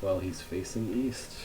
Well, he's facing east.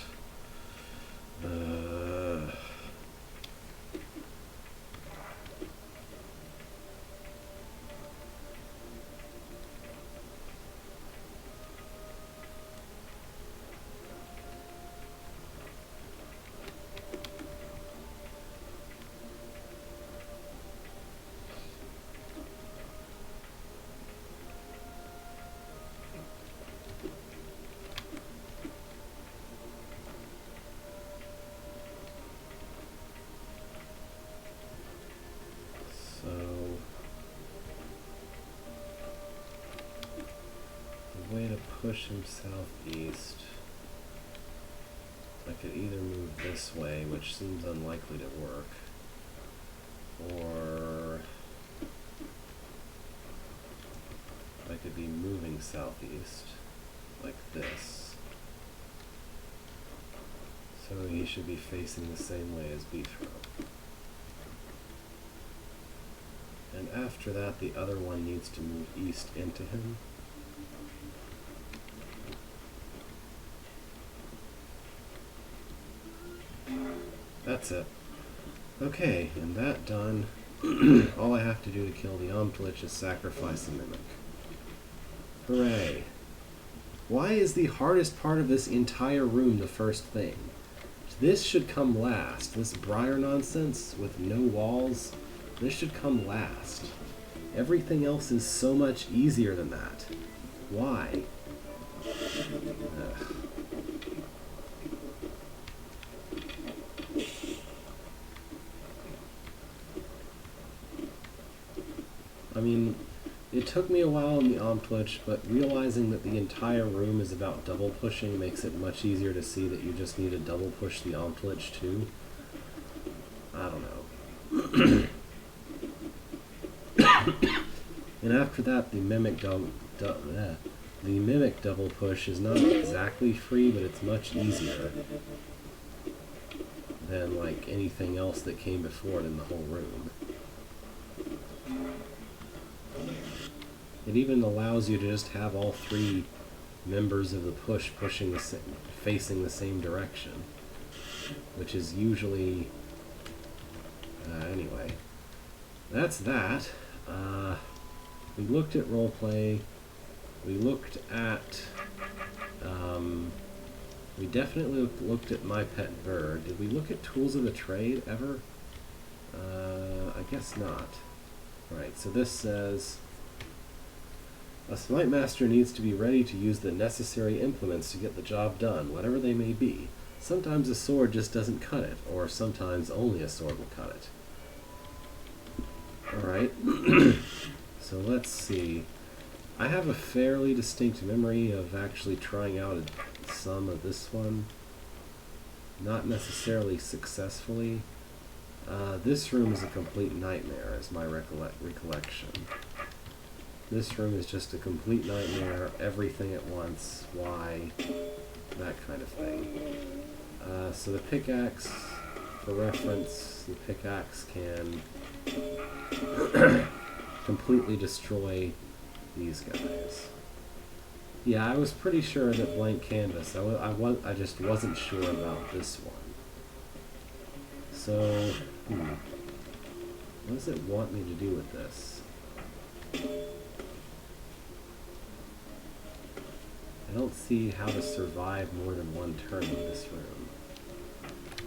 Way to push him southeast. I could either move this way, which seems unlikely to work, or I could be moving southeast, like this. So he should be facing the same way as Beefro. And after that, the other one needs to move east into him. That's it. Okay, and that done, all I have to do to kill the Omtlich is sacrifice a Mimic. Hooray. Why is the hardest part of this entire room the first thing? This should come last. This Briar nonsense with no walls, this should come last. Everything else is so much easier than that. Why? Ugh. I mean, it took me a while in the Omtlich, but realizing that the entire room is about double pushing makes it much easier to see that you just need to double push the Omtlich too. I don't know. And after that, the Mimic double push is not exactly free, but it's much easier than like anything else that came before it in the whole room. It even allows you to just have all three members of the push pushing facing the same direction, which is usually anyway. That's that. We looked at roleplay. We looked at. We definitely looked at My Pet Bird. Did we look at Tools of the Trade ever? I guess not. Right. So this says. A Smite Master needs to be ready to use the necessary implements to get the job done, whatever they may be. Sometimes a sword just doesn't cut it, or sometimes only a sword will cut it. Alright, so let's see. I have a fairly distinct memory of actually trying out some of this one. Not necessarily successfully. This room is a complete nightmare, is my recollection. This room is just a complete nightmare, everything at once, why, that kind of thing. So the pickaxe, for reference, the pickaxe can completely destroy these guys. Yeah, I was pretty sure that blank canvas, I just wasn't sure about this one. So, what does it want me to do with this? I don't see how to survive more than one turn in this room.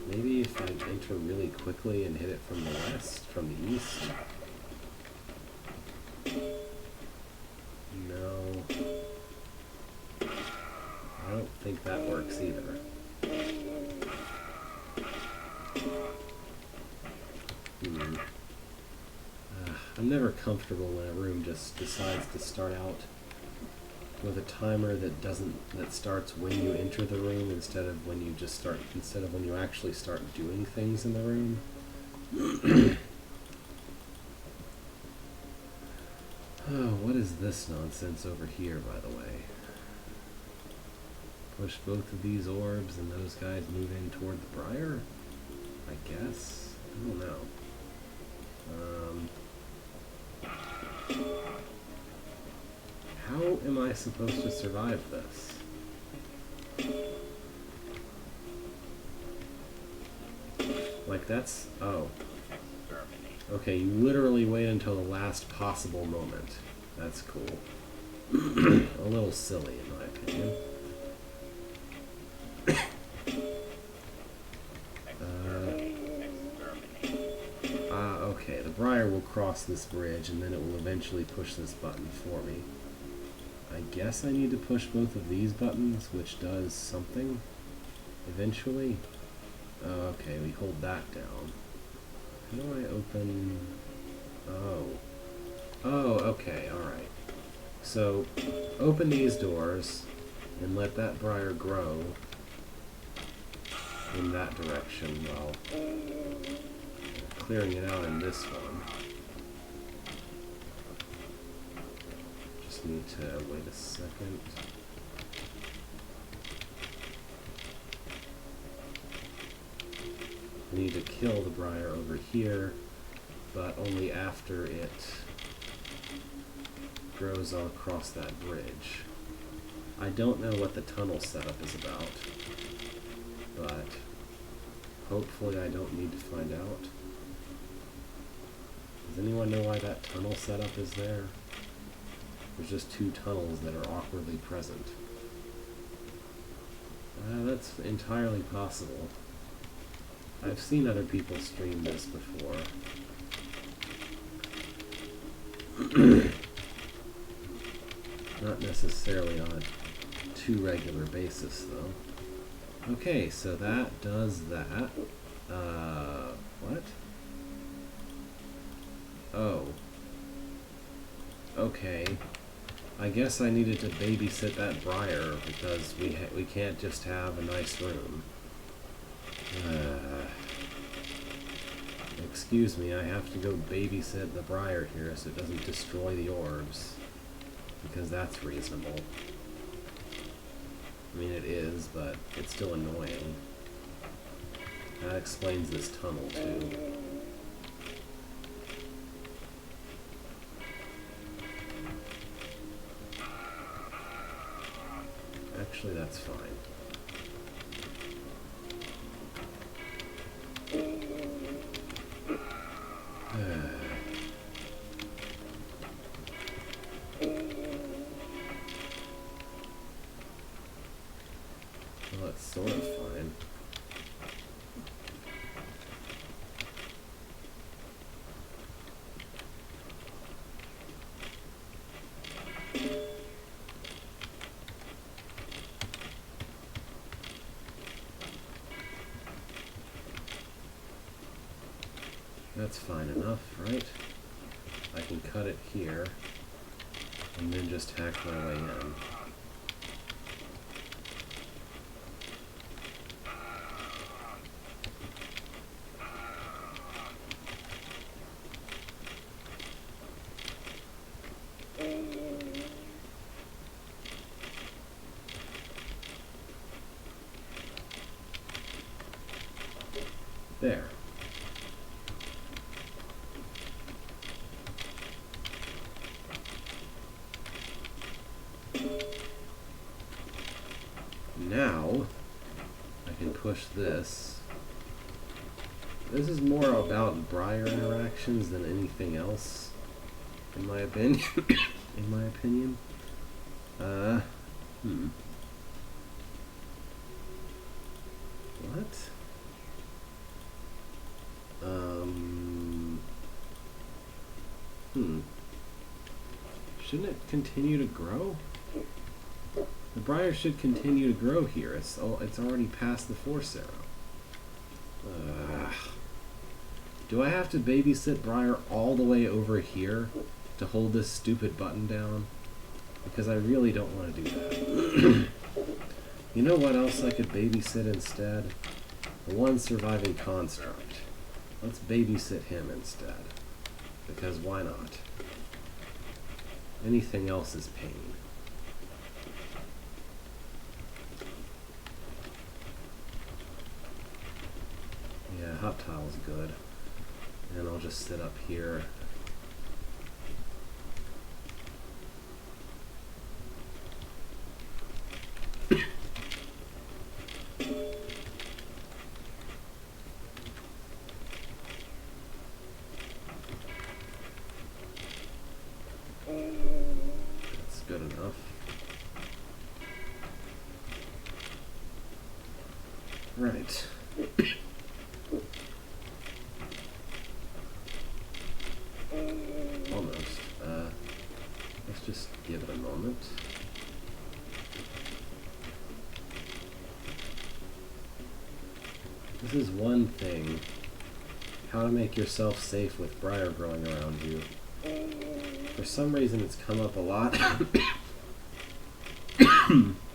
Maybe if I enter really quickly and hit it from the west, from the east? No. I don't think that works either. I'm never comfortable when a room just decides to start out with a timer that starts when you enter the room instead of when you actually start doing things in the room. Oh, what is this nonsense over here, by the way? Push both of these orbs and those guys move in toward the Briar? I guess. I don't know. am I supposed to survive this? Like that's... oh. Okay, you literally wait until the last possible moment. That's cool. A little silly, in my opinion. Okay, the Briar will cross this bridge, and then it will eventually push this button for me. I guess I need to push both of these buttons, which does something eventually. Okay, we hold that down. How do I open... oh. Oh, okay, alright. So, open these doors, and let that Briar grow in that direction while clearing it out in this one. Just need to wait a second. I need to kill the Briar over here, but only after it grows across that bridge. I don't know what the tunnel setup is about, but hopefully I don't need to find out. Does anyone know why that tunnel setup is there? There's just two tunnels that are awkwardly present. That's entirely possible. I've seen other people stream this before. Not necessarily on a too regular basis, though. Okay, so that does that. What? Oh. Okay. I guess I needed to babysit that Briar because we can't just have a nice room. Excuse me, I have to go babysit the Briar here so it doesn't destroy the orbs. Because that's reasonable. I mean, it is, but it's still annoying. That explains this tunnel, too. Actually, that's fine. Well, that's sort of fine. That's fine enough, right? I can cut it here, and then just hack my way in. There. Now, I can push this. This is more about Briar interactions than anything else, in my opinion. In my opinion. What? Shouldn't it continue to grow? The Briar should continue to grow here. It's already past the Force Arrow. Do I have to babysit Briar all the way over here to hold this stupid button down? Because I really don't want to do that. You know what else I could babysit instead? The one surviving construct. Let's babysit him instead. Because why not? Anything else is pain. Yeah, hot tile's good. And I'll just sit up here. Right. Almost. Let's just give it a moment. This is one thing. How to make yourself safe with briar growing around you. For some reason it's come up a lot.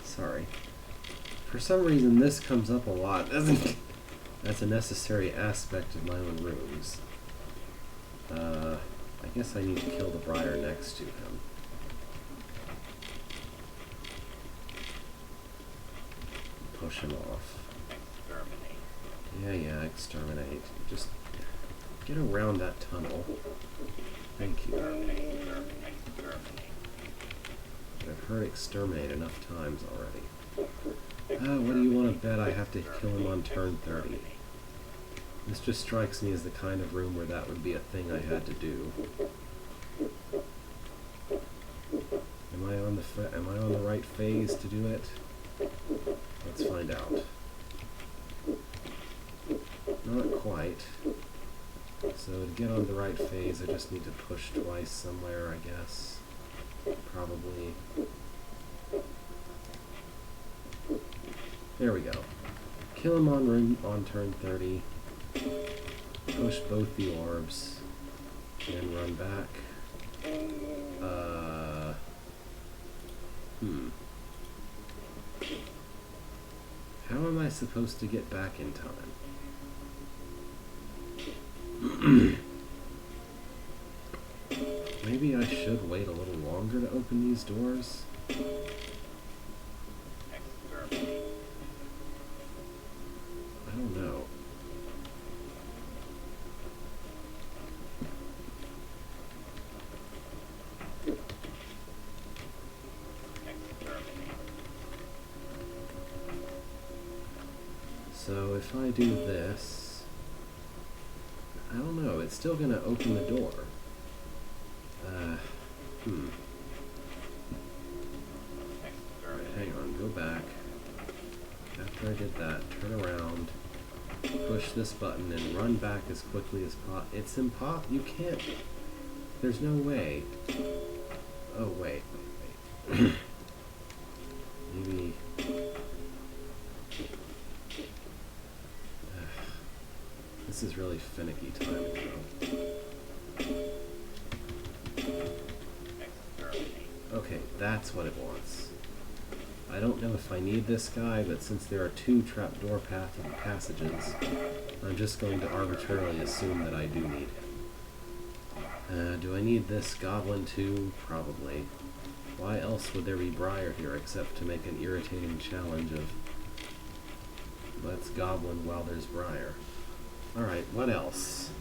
Sorry. For some reason this comes up a lot. That's a necessary aspect of my own rooms. I guess I need to kill the briar next to him. Push him off. Yeah, exterminate. Just get around that tunnel. Thank you. I've heard exterminate enough times already. What do you want to bet I have to kill him on turn 30? This just strikes me as the kind of room where that would be a thing I had to do. Am I on the right phase to do it? Let's find out. Not quite. So to get on the right phase, I just need to push twice somewhere, I guess. Probably. There we go. Kill him on turn 30. Push both the orbs. And run back. How am I supposed to get back in time? Maybe I should wait a little longer to open these doors? I don't know. So if I do this, I don't know, it's still gonna open the door. Alright, hang on, go back. After I did that, turn around, push this button, and run back as quickly as possible. It's impossible. You can't. There's no way. Oh, wait. Maybe. This is really finicky timing, though. Okay, that's what it wants. I don't know if I need this guy, but since there are two trapdoor passages, I'm just going to arbitrarily assume that I do need him. Do I need this goblin too? Probably. Why else would there be briar here except to make an irritating challenge of let's goblin while there's briar? Alright, what else?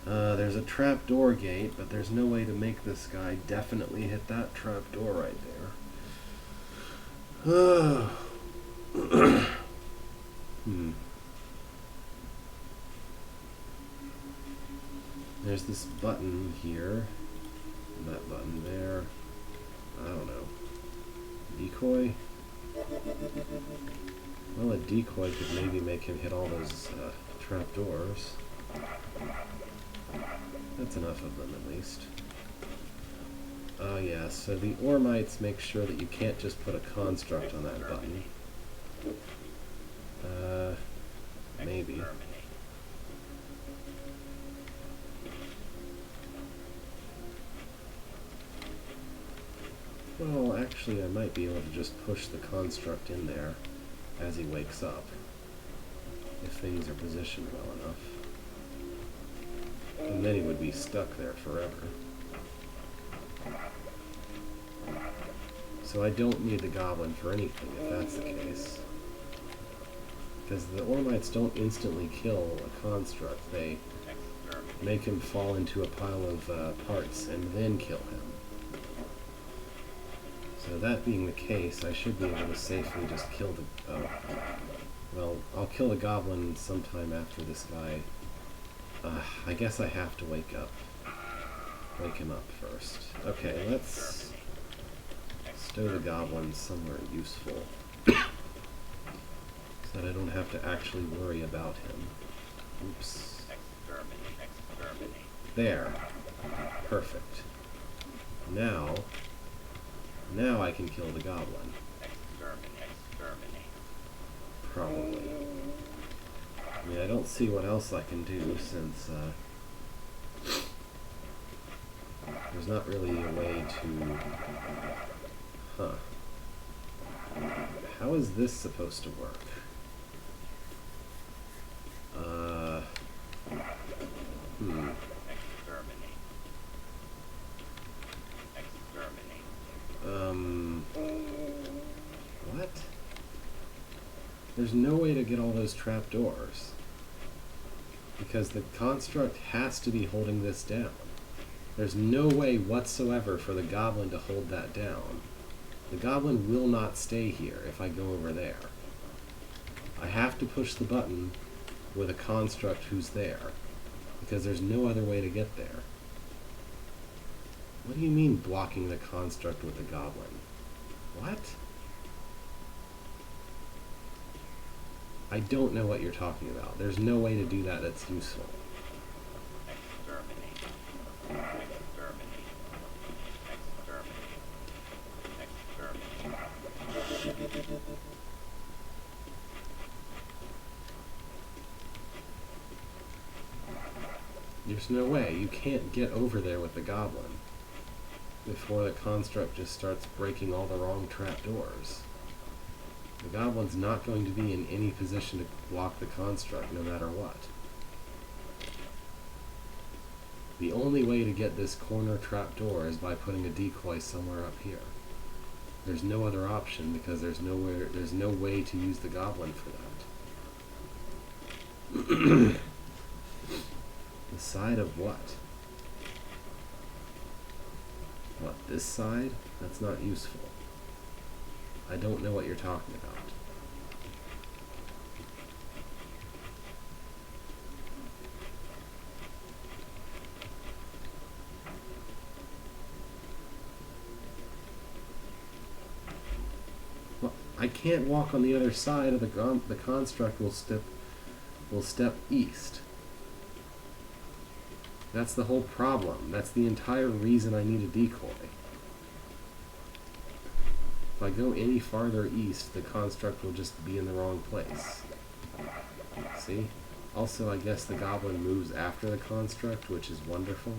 There's a trapdoor gate, but there's no way to make this guy definitely hit that trapdoor right there. There's this button here. That button there. I don't know. Decoy? Well, a decoy could maybe make him hit all those trapdoors. That's enough of them, at least. Oh yeah, so the Ormites make sure that you can't just put a construct on that button. Maybe. Well, actually, I might be able to just push the construct in there as he wakes up, if things are positioned well enough. And then he would be stuck there forever. So I don't need the goblin for anything, if that's the case. Because the Ormites don't instantly kill a construct, they make him fall into a pile of parts and then kill him. So that being the case, I should be able to safely just kill the... well, I'll kill the goblin sometime after this guy. I guess I have to wake him up first. Okay, let's stow the goblin somewhere useful. So that I don't have to actually worry about him. Oops. There. Perfect. Now I can kill the goblin. Probably. I mean, I don't see what else I can do since there's not really a way to... Huh. How is this supposed to work? What? There's no way to get all those trapdoors. Because the construct has to be holding this down. There's no way whatsoever for the goblin to hold that down. The goblin will not stay here if I go over there. I have to push the button with a construct who's there, because there's no other way to get there. What do you mean blocking the construct with the goblin? What? I don't know what you're talking about. There's no way to do that that's useful. There's no way. You can't get over there with the goblin before the construct just starts breaking all the wrong trapdoors. The goblin's not going to be in any position to block the construct no matter what. The only way to get this corner trapdoor is by putting a decoy somewhere up here. There's no other option because there's no way to use the goblin for that. The side of what? What, this side? That's not useful. I don't know what you're talking about. Well, I can't walk on the other side of the construct will step east. That's the whole problem. That's the entire reason I need a decoy. If I go any farther east, the construct will just be in the wrong place. See? Also, I guess the goblin moves after the construct, which is wonderful.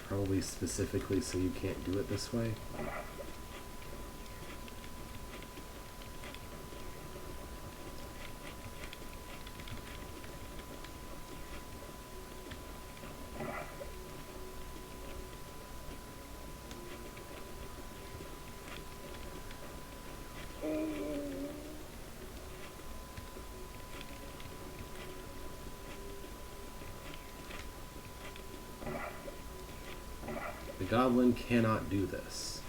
Probably specifically so you can't do it this way. The goblin cannot do this.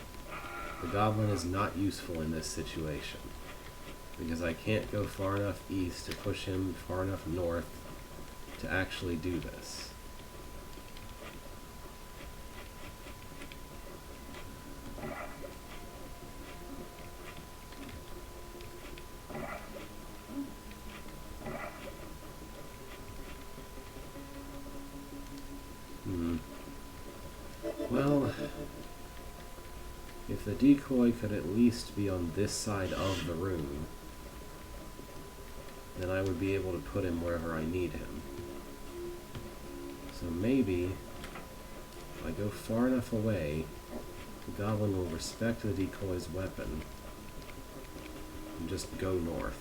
The goblin is not useful in this situation, because I can't go far enough east to push him far enough north to actually do this. Well, if the decoy could at least be on this side of the room, then I would be able to put him wherever I need him. So maybe, if I go far enough away, the goblin will respect the decoy's weapon and just go north.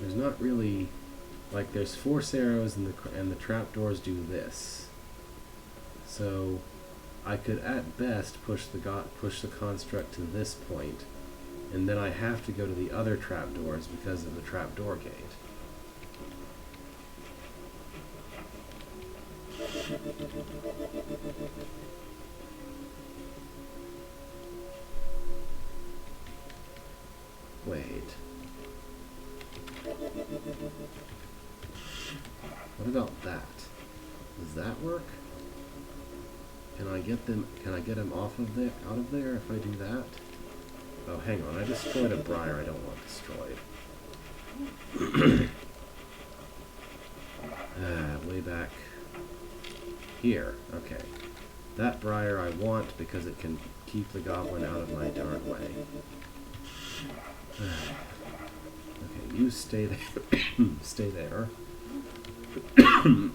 There's not really, like, there's force arrows and the trapdoors do this. So I could at best push the construct to this point, and then I have to go to the other trapdoors because of the trapdoor gate. Wait. about that? Does that work? Can I get them? Can I get them off of there, out of there, if I do that? Oh, hang on. I destroyed a briar I don't want destroyed. Way back here. Okay. That briar I want because it can keep the goblin out of my darn way. Okay, you stay there. Stay there. Hmm.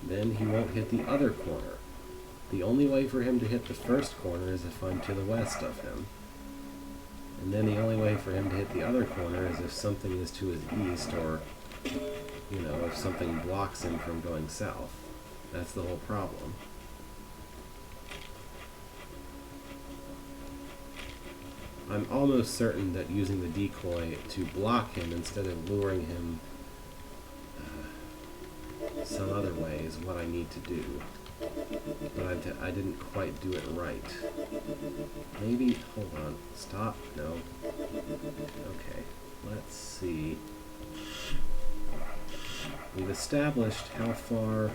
Then he won't hit the other corner. The only way for him to hit the first corner is if I'm to the west of him. And then the only way for him to hit the other corner is if something is to his east, or, you know, if something blocks him from going south. That's the whole problem. I'm almost certain that using the decoy to block him instead of luring him some other way is what I need to do. But I didn't quite do it right. Maybe, hold on, stop, no. Okay, let's see. We've established how far,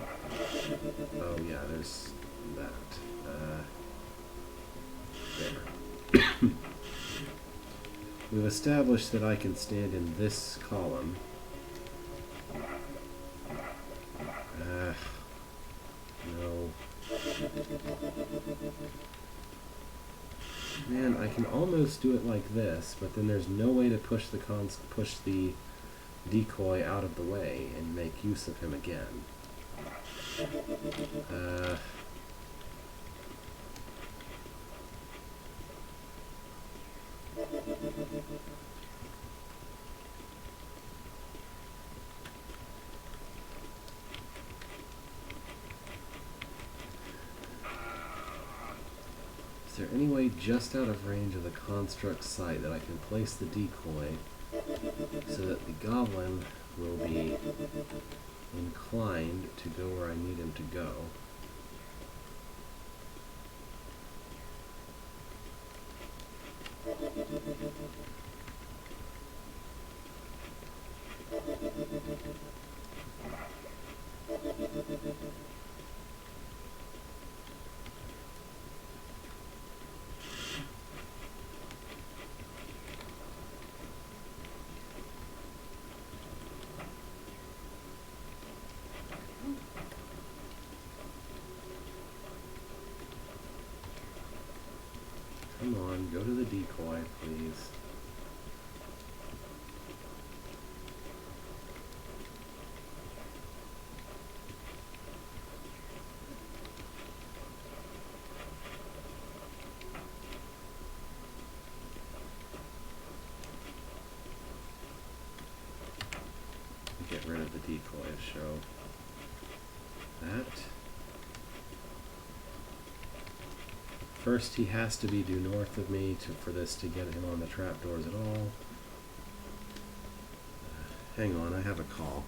oh yeah, there's that. There. We've established that I can stand in this column. No. Man, I can almost do it like this, but then there's no way to push the decoy out of the way and make use of him again. Is there any way just out of range of the construct site that I can place the decoy so that the goblin will be inclined to go where I need him to go? Come on, go to the decoy, please. Get rid of the decoy to show that. First, he has to be due north of me for this to get him on the trapdoors at all. Hang on, I have a call.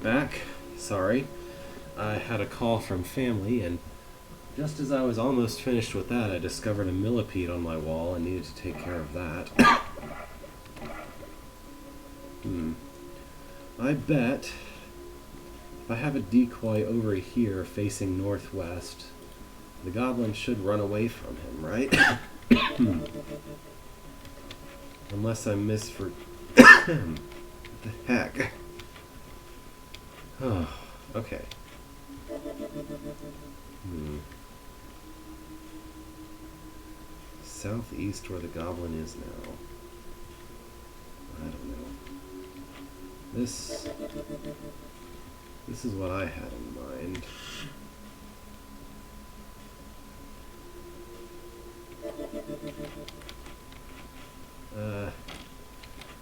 back. Sorry. I had a call from family, and just as I was almost finished with that, I discovered a millipede on my wall and needed to take care of that. I bet if I have a decoy over here facing northwest, the goblin should run away from him, right? Unless I miss for... what the heck? Oh, okay. Southeast where the goblin is now. I don't know. This is what I had in mind.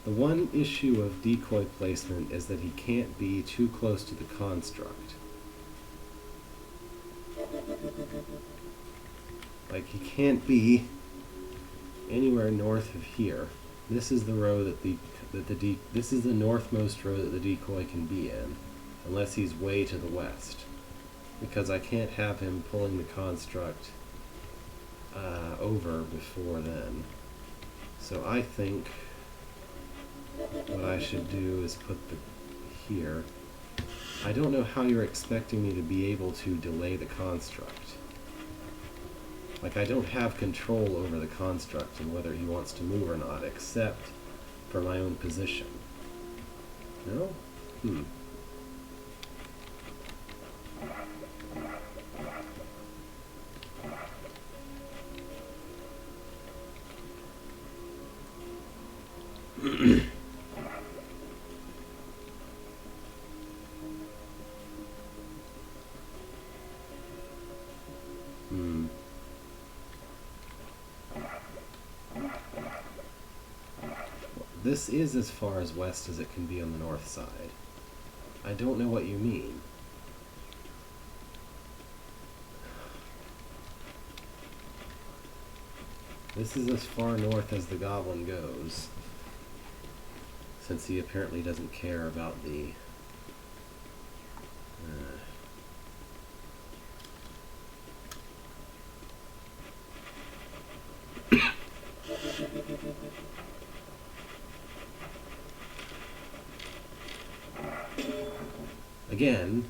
The one issue of decoy placement is that he can't be too close to the construct. Like, he can't be anywhere north of here. This is the row that this is the northmost row that the decoy can be in, unless he's way to the west, because I can't have him pulling the construct over before then. So I think what I should do is put the here. I don't know how you're expecting me to be able to delay the construct. Like, I don't have control over the construct and whether he wants to move or not, except for my own position. No? This is as far as west as it can be on the north side. I don't know what you mean. This is as far north as the goblin goes, since he apparently doesn't care about the... Again,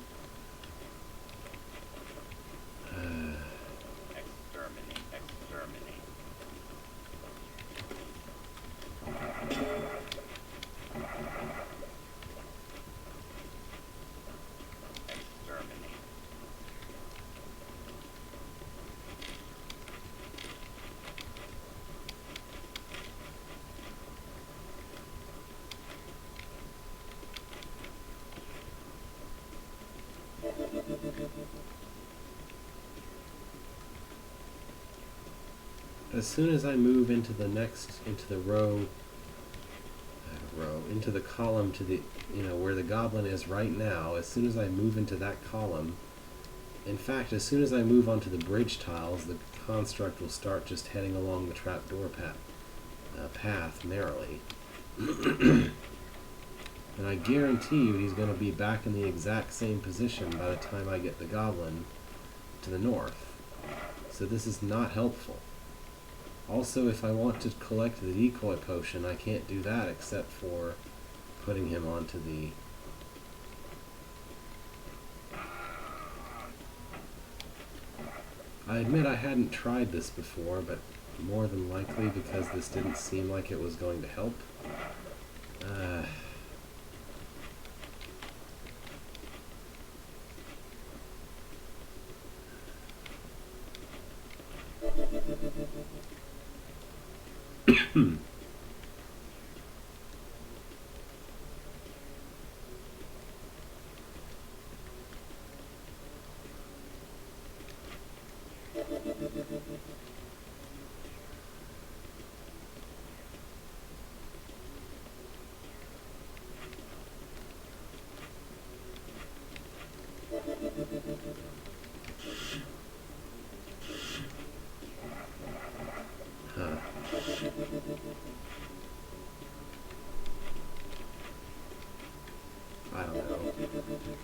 as soon as I move into the into the column to the, where the goblin is right now, as soon as I move into that column, in fact, as soon as I move onto the bridge tiles, the construct will start just heading along the trapdoor path merrily. And I guarantee you he's going to be back in the exact same position by the time I get the goblin to the north. So this is not helpful. Also, if I want to collect the decoy potion, I can't do that except for putting him onto the... I admit I hadn't tried this before, but more than likely because this didn't seem like it was going to help.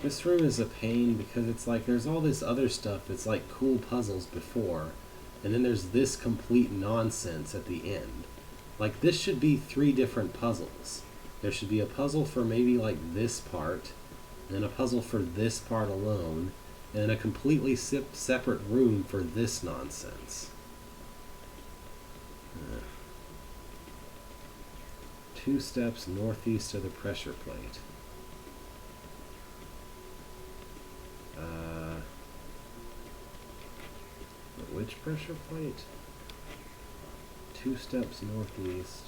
This room is a pain because it's like there's all this other stuff that's like cool puzzles before, and then there's this complete nonsense at the end. Like, this should be 3 different puzzles. There should be a puzzle for maybe like this part, and then a puzzle for this part alone, and then a completely separate room for this nonsense. 2 steps northeast of the pressure plate. Which pressure plate? 2 steps northeast.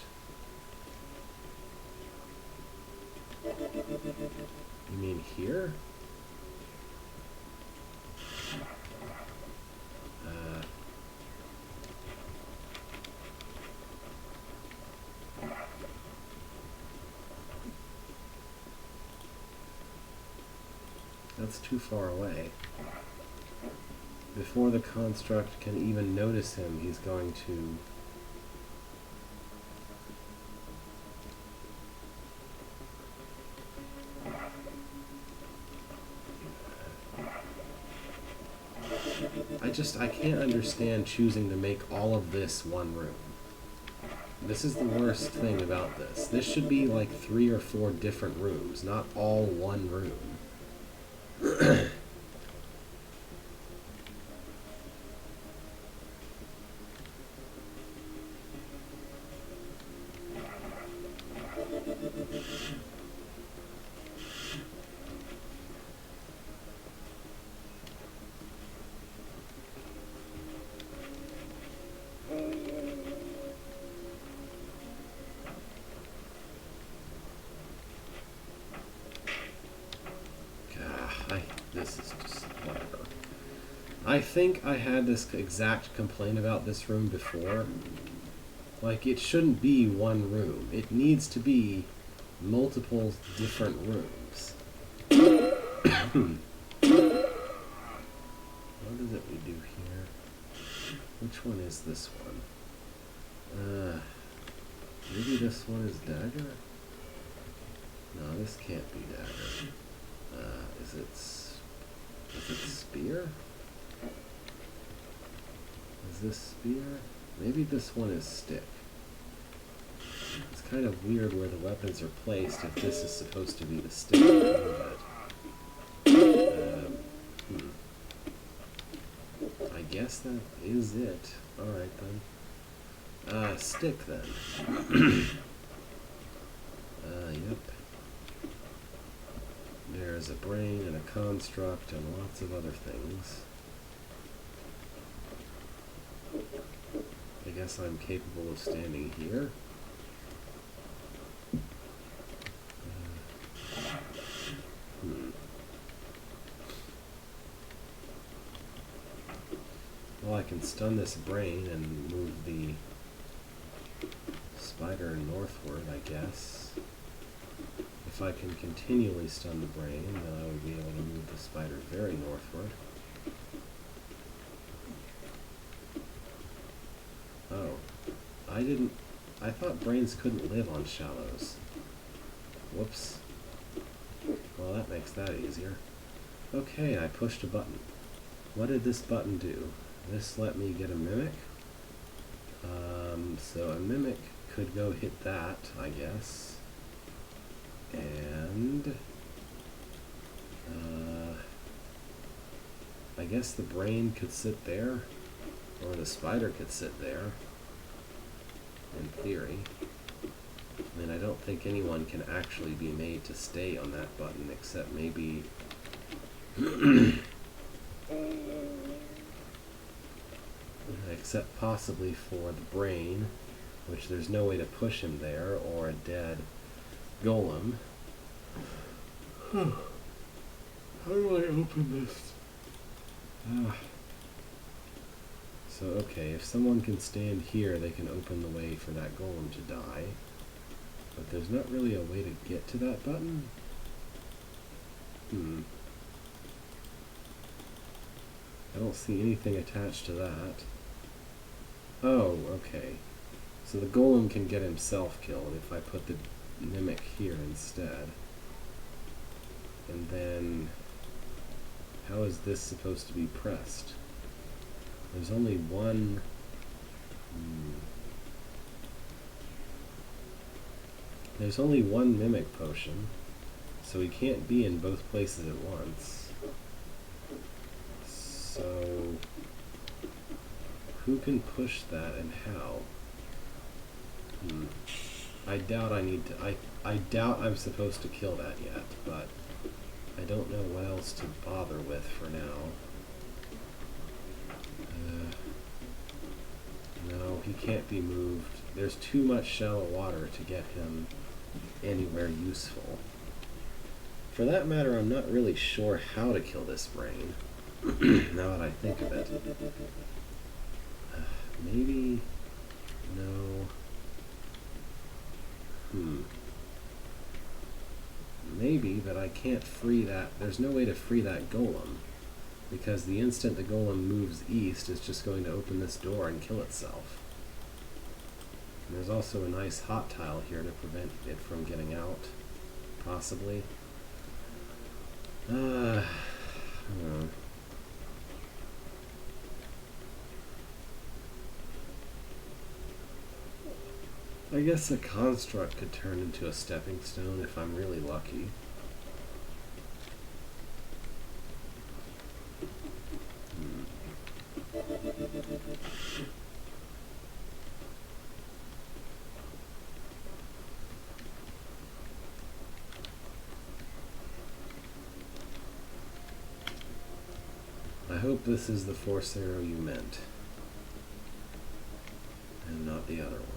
You mean here? That's too far away. Before the construct can even notice him, he's going to... I can't understand choosing to make all of this one room. This is the worst thing about this. This should be like 3 or 4 different rooms, not all one room. This is just whatever. I think I had this exact complaint about this room before. Like, it shouldn't be one room. It needs to be multiple different rooms. What is it we do here? Which one is this one? Maybe this one is dagger? No, this can't be dagger. Is it spear? Is this spear? Maybe this one is stick. It's kind of weird where the weapons are placed if this is supposed to be the stick. I guess that is it. Alright then. Stick then. Yep. There's a brain and a construct and lots of other things. I guess I'm capable of standing here. Well, I can stun this brain and move the spider northward, I guess. If I can continually stun the brain, then I would be able to move the spider very northward. Oh. I thought brains couldn't live on shallows. Whoops. Well, that makes that easier. Okay, I pushed a button. What did this button do? This let me get a mimic. So a mimic could go hit that, I guess. And I guess the brain could sit there, or the spider could sit there, in theory. And I don't think anyone can actually be made to stay on that button, except maybe except possibly for the brain, which there's no way to push him there, or a dead golem. How do I open this? So, okay, if someone can stand here, they can open the way for that golem to die. But there's not really a way to get to that button? I don't see anything attached to that. Oh, okay. So the golem can get himself killed if I put the mimic here instead. And then How is this supposed to be pressed? There's only one... There's only one Mimic Potion, so he can't be in both places at once. So... who can push that and how? I doubt I need to... I doubt I'm supposed to kill that yet, but I don't know what else to bother with for now. No, he can't be moved. There's too much shallow water to get him anywhere useful. For that matter, I'm not really sure how to kill this brain, now that I think of it. Maybe... no... Maybe, but I can't free that. There's no way to free that golem, because the instant the golem moves east, it's just going to open this door and kill itself. And there's also a nice hot tile here to prevent it from getting out, possibly. I don't know. I guess a construct could turn into a stepping stone if I'm really lucky. I hope this is the force arrow you meant, and not the other one.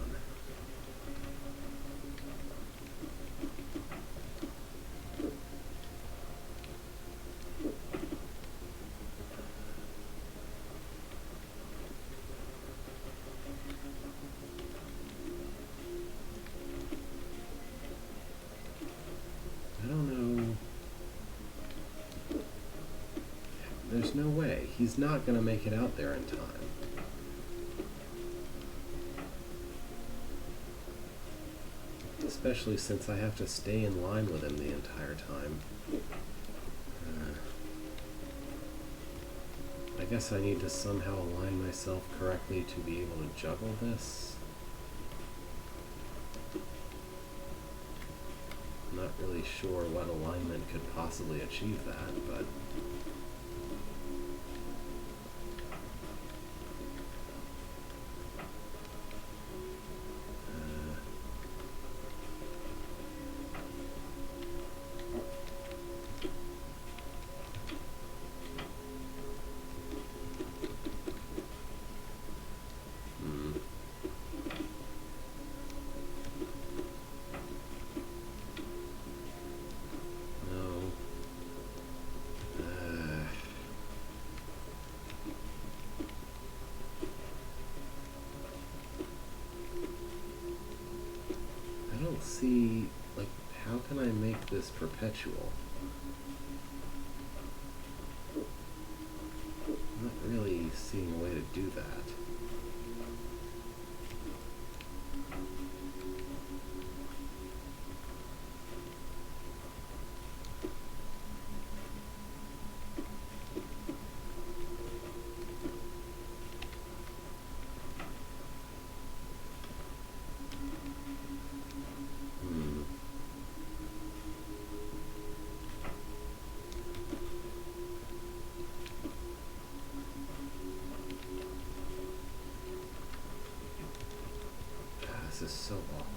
There's no way. He's not going to make it out there in time. Especially since I have to stay in line with him the entire time. I guess I need to somehow align myself correctly to be able to juggle this. I'm not really sure what alignment could possibly achieve that, but... see, like, how can I make this perpetual? I'm not really seeing a way to do that. This is so awkward.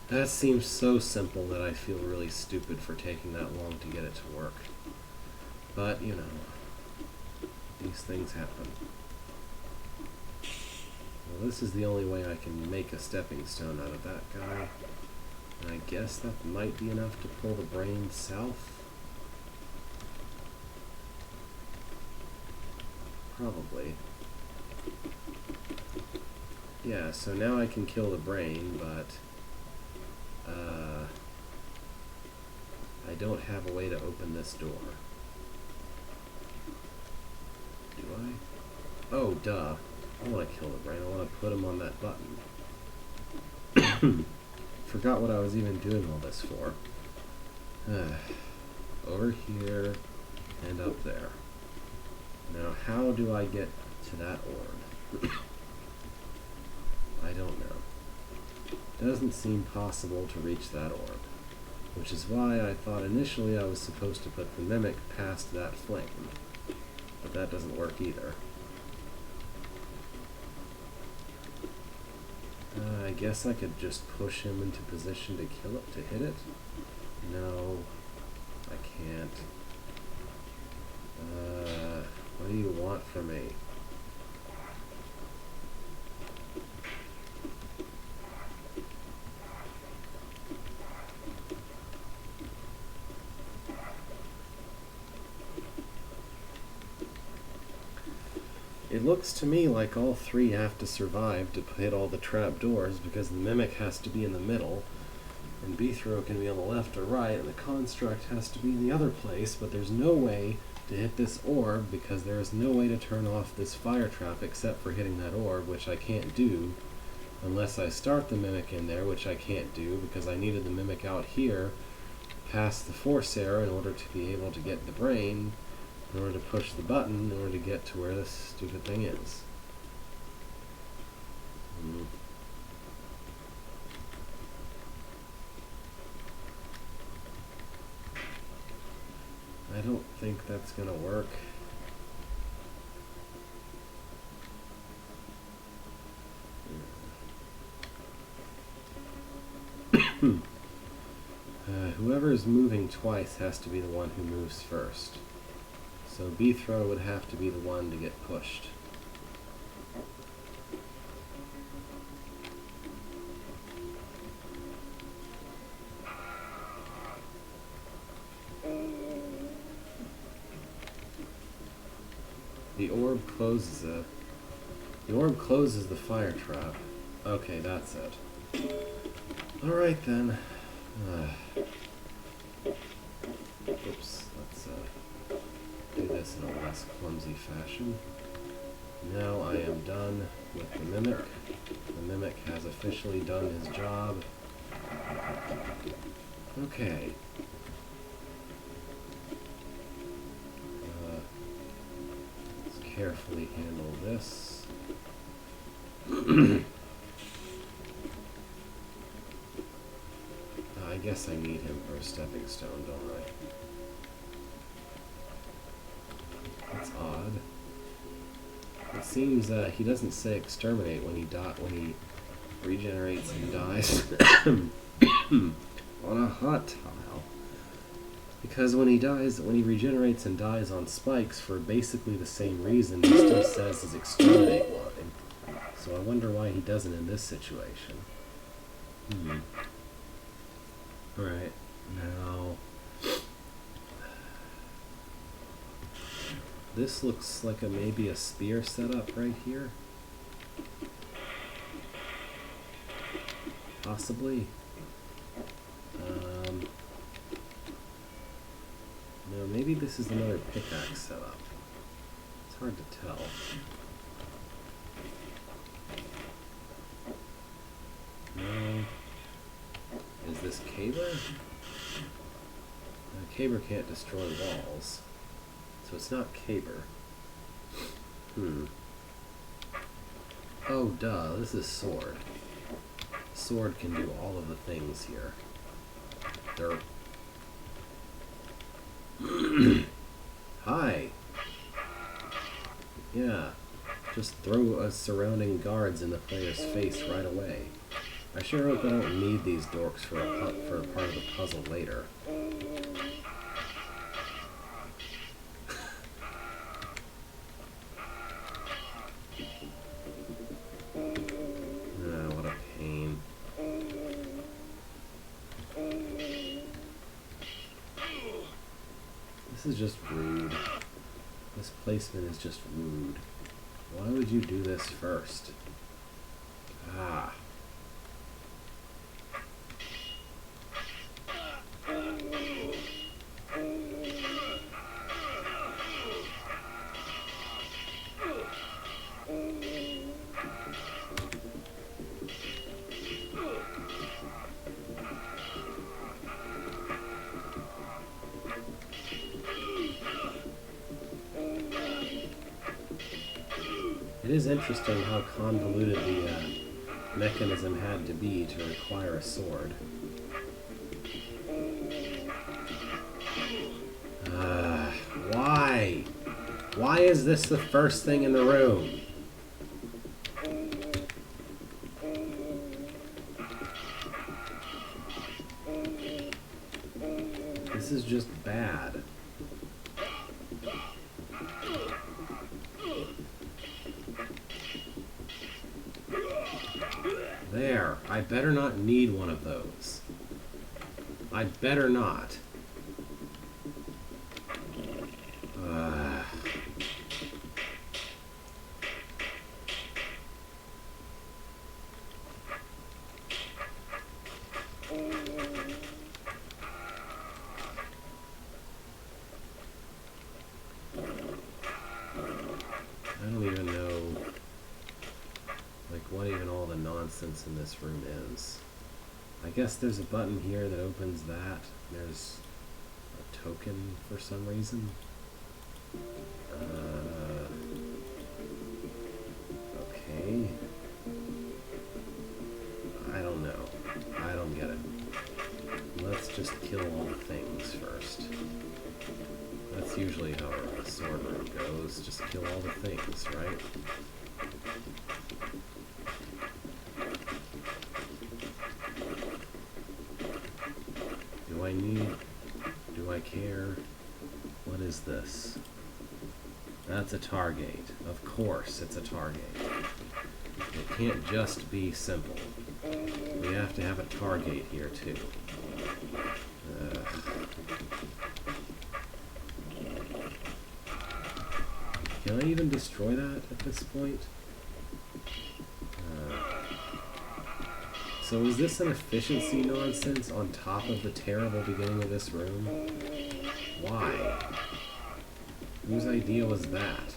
That seems so simple that I feel really stupid for taking that long to get it to work. But, you know, these things happen. Well, this is the only way I can make a stepping stone out of that guy. And I guess that might be enough to pull the brain south. Probably. Yeah, so now I can kill the brain, but I don't have a way to open this door. Do I? Oh, duh. I want to kill the brain. I want to put him on that button. Forgot what I was even doing all this for. Over here and up there. Now, how do I get to that orb? I don't know. Doesn't seem possible to reach that orb, which is why I thought initially I was supposed to put the mimic past that flame, but that doesn't work either. I guess I could just push him into position to kill it, to hit it? No, I can't. What do you want from me? It looks to me like all three have to survive to hit all the trap doors because the mimic has to be in the middle, and Beethro can be on the left or right, and the construct has to be in the other place, but there's no way to hit this orb because there is no way to turn off this fire trap except for hitting that orb, which I can't do unless I start the mimic in there, which I can't do because I needed the mimic out here past the force arrow in order to be able to get the brain, in order to push the button, in order to get to where this stupid thing is. I don't think that's gonna work. Whoever is moving twice has to be the one who moves first. So Beethro would have to be the one to get pushed. The orb closes the fire trap. Okay, that's it. Alright then. Oops, let's do this in a less clumsy fashion. Now I am done with the mimic. The mimic has officially done his job. Okay. Let's carefully handle this. I guess I need him for a stepping stone, don't I? That's odd. It seems he doesn't say exterminate when he regenerates and dies on a hot tile. Because when he regenerates and dies on spikes for basically the same reason, he still says his exterminate line. So I wonder why he doesn't in this situation. Alright, now this looks like maybe a spear setup right here. Possibly. No, maybe this is another pickaxe setup. It's hard to tell. No. Is this Caber? Caber can't destroy walls. So it's not Caber. Oh, duh, this is Sword. Sword can do all of the things here. Derp. Hi! Yeah, just throw us surrounding guards in the player's face right away. I sure hope I don't need these dorks for a part of the puzzle later. What a pain. This is just rude. This placement is just rude. Why would you do this first? Ah. It is interesting how convoluted the mechanism had to be to require a sword. Why? Why is this the first thing in the room? This is just bad. There. I better not need one of those. I better not. I don't even know, like, what even all the nonsense in this room is. I guess there's a button here that opens that. There's a token for some reason. Okay. I don't know. I don't get it. Let's just kill all the things first. That's usually how a sword room goes. Just kill all the things, right? Do I need... Do I care? What is this? That's a Targate. Of course it's a Targate. It can't just be simple. We have to have a Targate here too. Can I even destroy that at this point? So is this an efficiency nonsense on top of the terrible beginning of this room? Why? Whose idea was that?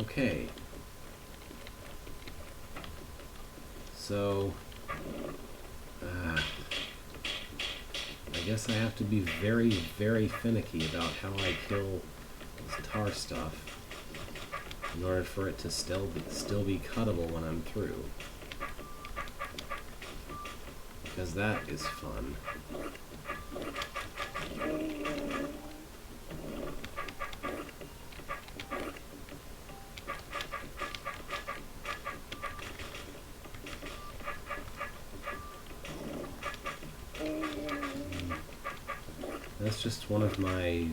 Okay. So, I guess I have to be very, very finicky about how I kill this tar stuff in order for it to still be cuttable when I'm through. Because that is fun. That's just one of my,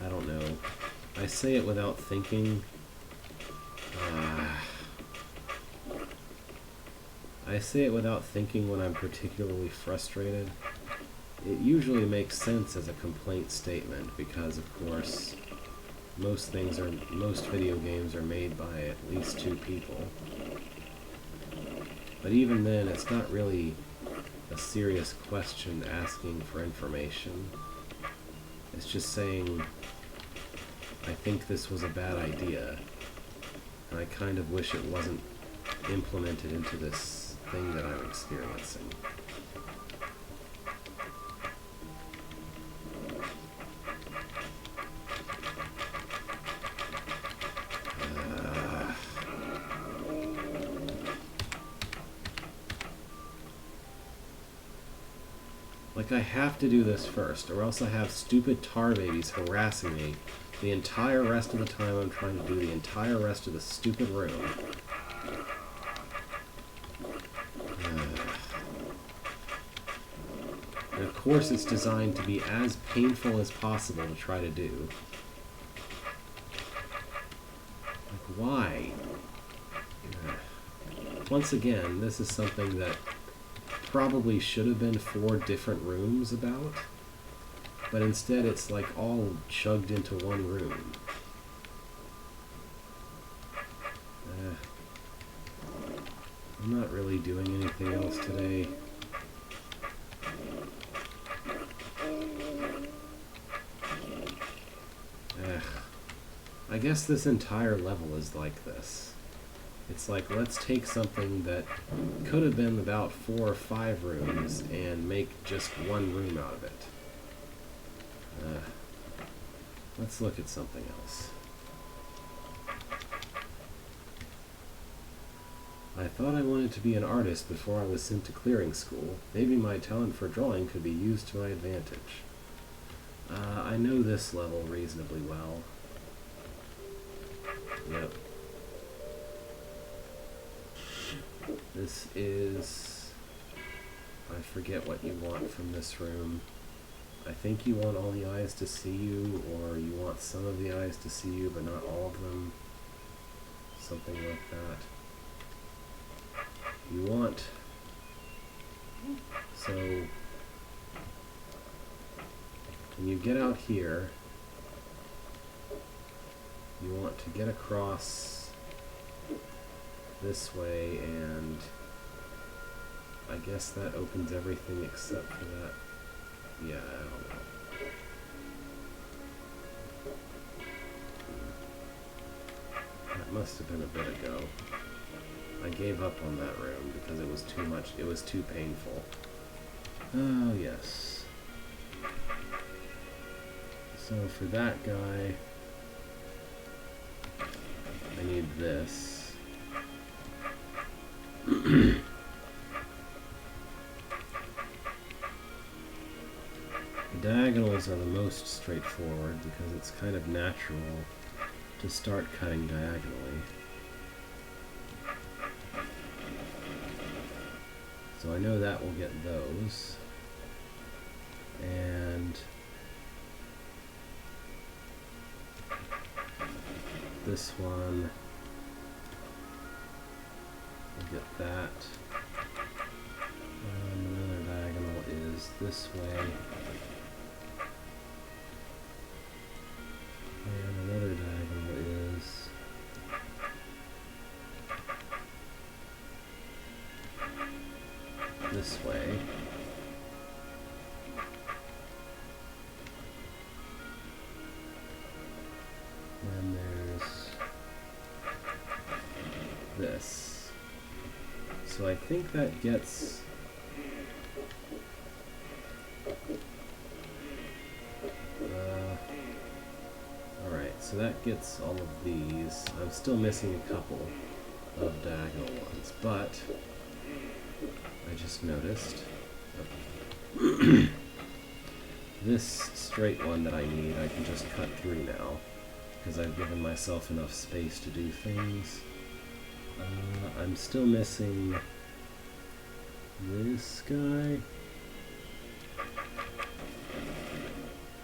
I don't know, I say it without thinking. I say it without thinking when I'm particularly frustrated. It usually makes sense as a complaint statement because, of course, most video games are made by at least 2 people. But even then, it's not really a serious question asking for information. It's just saying, I think this was a bad idea, and I kind of wish it wasn't implemented into this thing that I'm experiencing. Like, I have to do this first, or else I have stupid tar babies harassing me the entire rest of the time I'm trying to do the entire rest of the stupid room. And of course it's designed to be as painful as possible to try to do. Like, why? Once again, this is something that probably should have been 4 different rooms about, but instead it's like all chugged into one room. I'm not really doing anything else today. I guess this entire level is like this. It's like, let's take something that could have been about 4 or 5 rooms and make just one room out of it. Let's look at something else. I thought I wanted to be an artist before I was sent to clearing school. Maybe my talent for drawing could be used to my advantage. I know this level reasonably well. Yep. This is... I forget what you want from this room. I think you want all the eyes to see you, or you want some of the eyes to see you, but not all of them. Something like that. You want... So... when you get out here, you want to get across this way, and I guess that opens everything except for that. Yeah, I don't know. That must have been a bit ago. I gave up on that room because it was too much, it was too painful. Oh, yes. So for that guy, I need this. The diagonals are the most straightforward because it's kind of natural to start cutting diagonally. So I know that will get those. And this one will get that. Another diagonal is this way. And another diagonal is this way. And there's this. So I think that gets alright, so that gets all of these. I'm still missing a couple of diagonal ones, but I just noticed this straight one that I need, I can just cut through now because I've given myself enough space to do things. I'm still missing this guy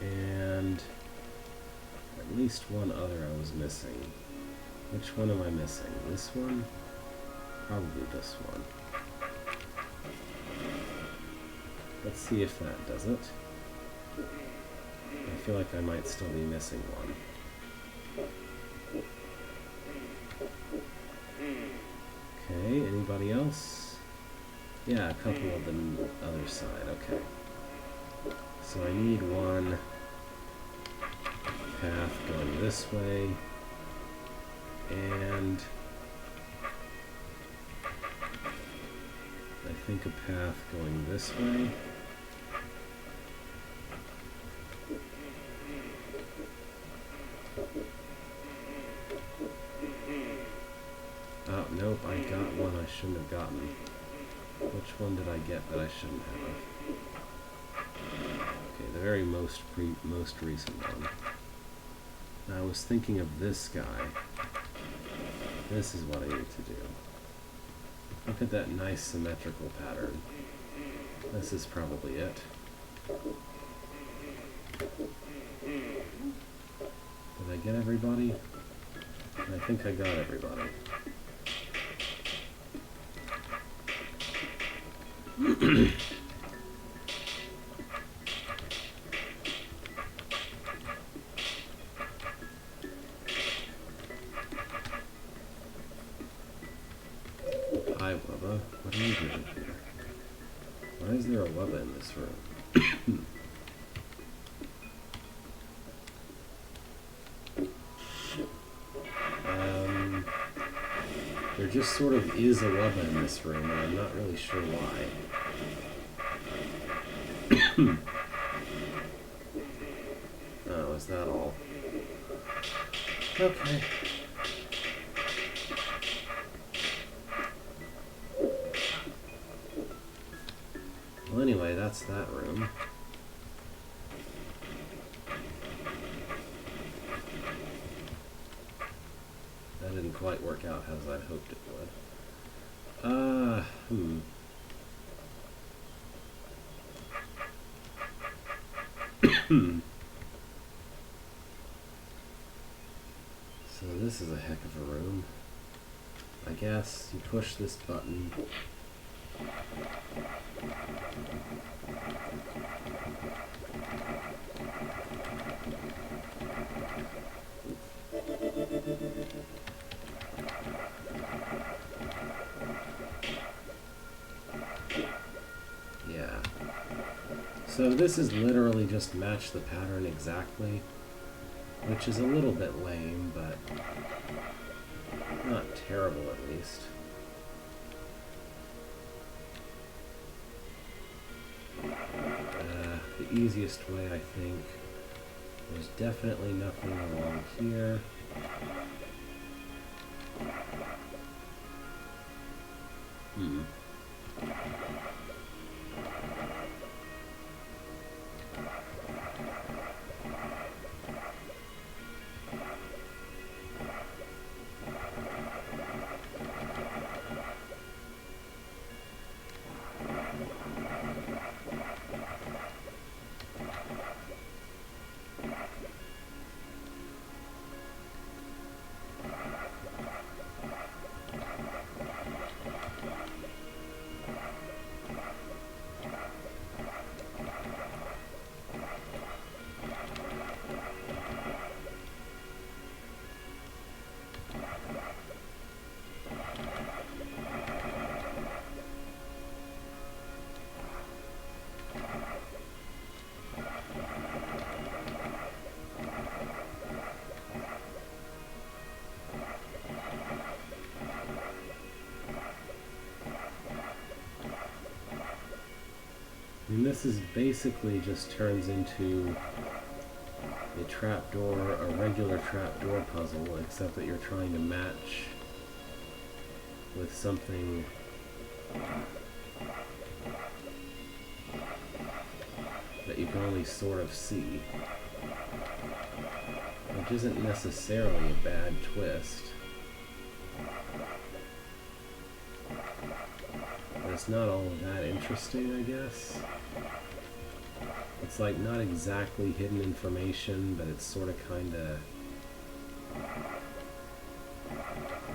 and at least one other I was missing. Which one am I missing? This one? Probably this one. Let's see if that does it. I feel like I might still be missing one. Okay, anybody else? Yeah, a couple of the other side, okay. So I need one path going this way, and I think a path going this way. Oh, nope, I got one I shouldn't have gotten. Which one did I get that I shouldn't have? the very most recent one. I was thinking of this guy. This is what I need to do. Look at that nice symmetrical pattern. This is probably it. Did I get everybody? I think I got everybody. Hi, Wubba. What are you doing here? Why is there a Wubba in this room? There just sort of is a Wubba in this room, and I'm not really sure why. Oh, is that all? Okay. Well, anyway, that's that room. That didn't quite work out as I'd hoped it would. So this is a heck of a room. I guess you push this button. Yeah. So this is literally just match the pattern exactly, which is a little bit lame, but not terrible at least. The easiest way, I think, there's definitely nothing along here. And this is basically just turns into a trapdoor, a regular trapdoor puzzle, except that you're trying to match with something that you can only sort of see, which isn't necessarily a bad twist. But it's not all that interesting, I guess. It's like not exactly hidden information, but it's sort of kind of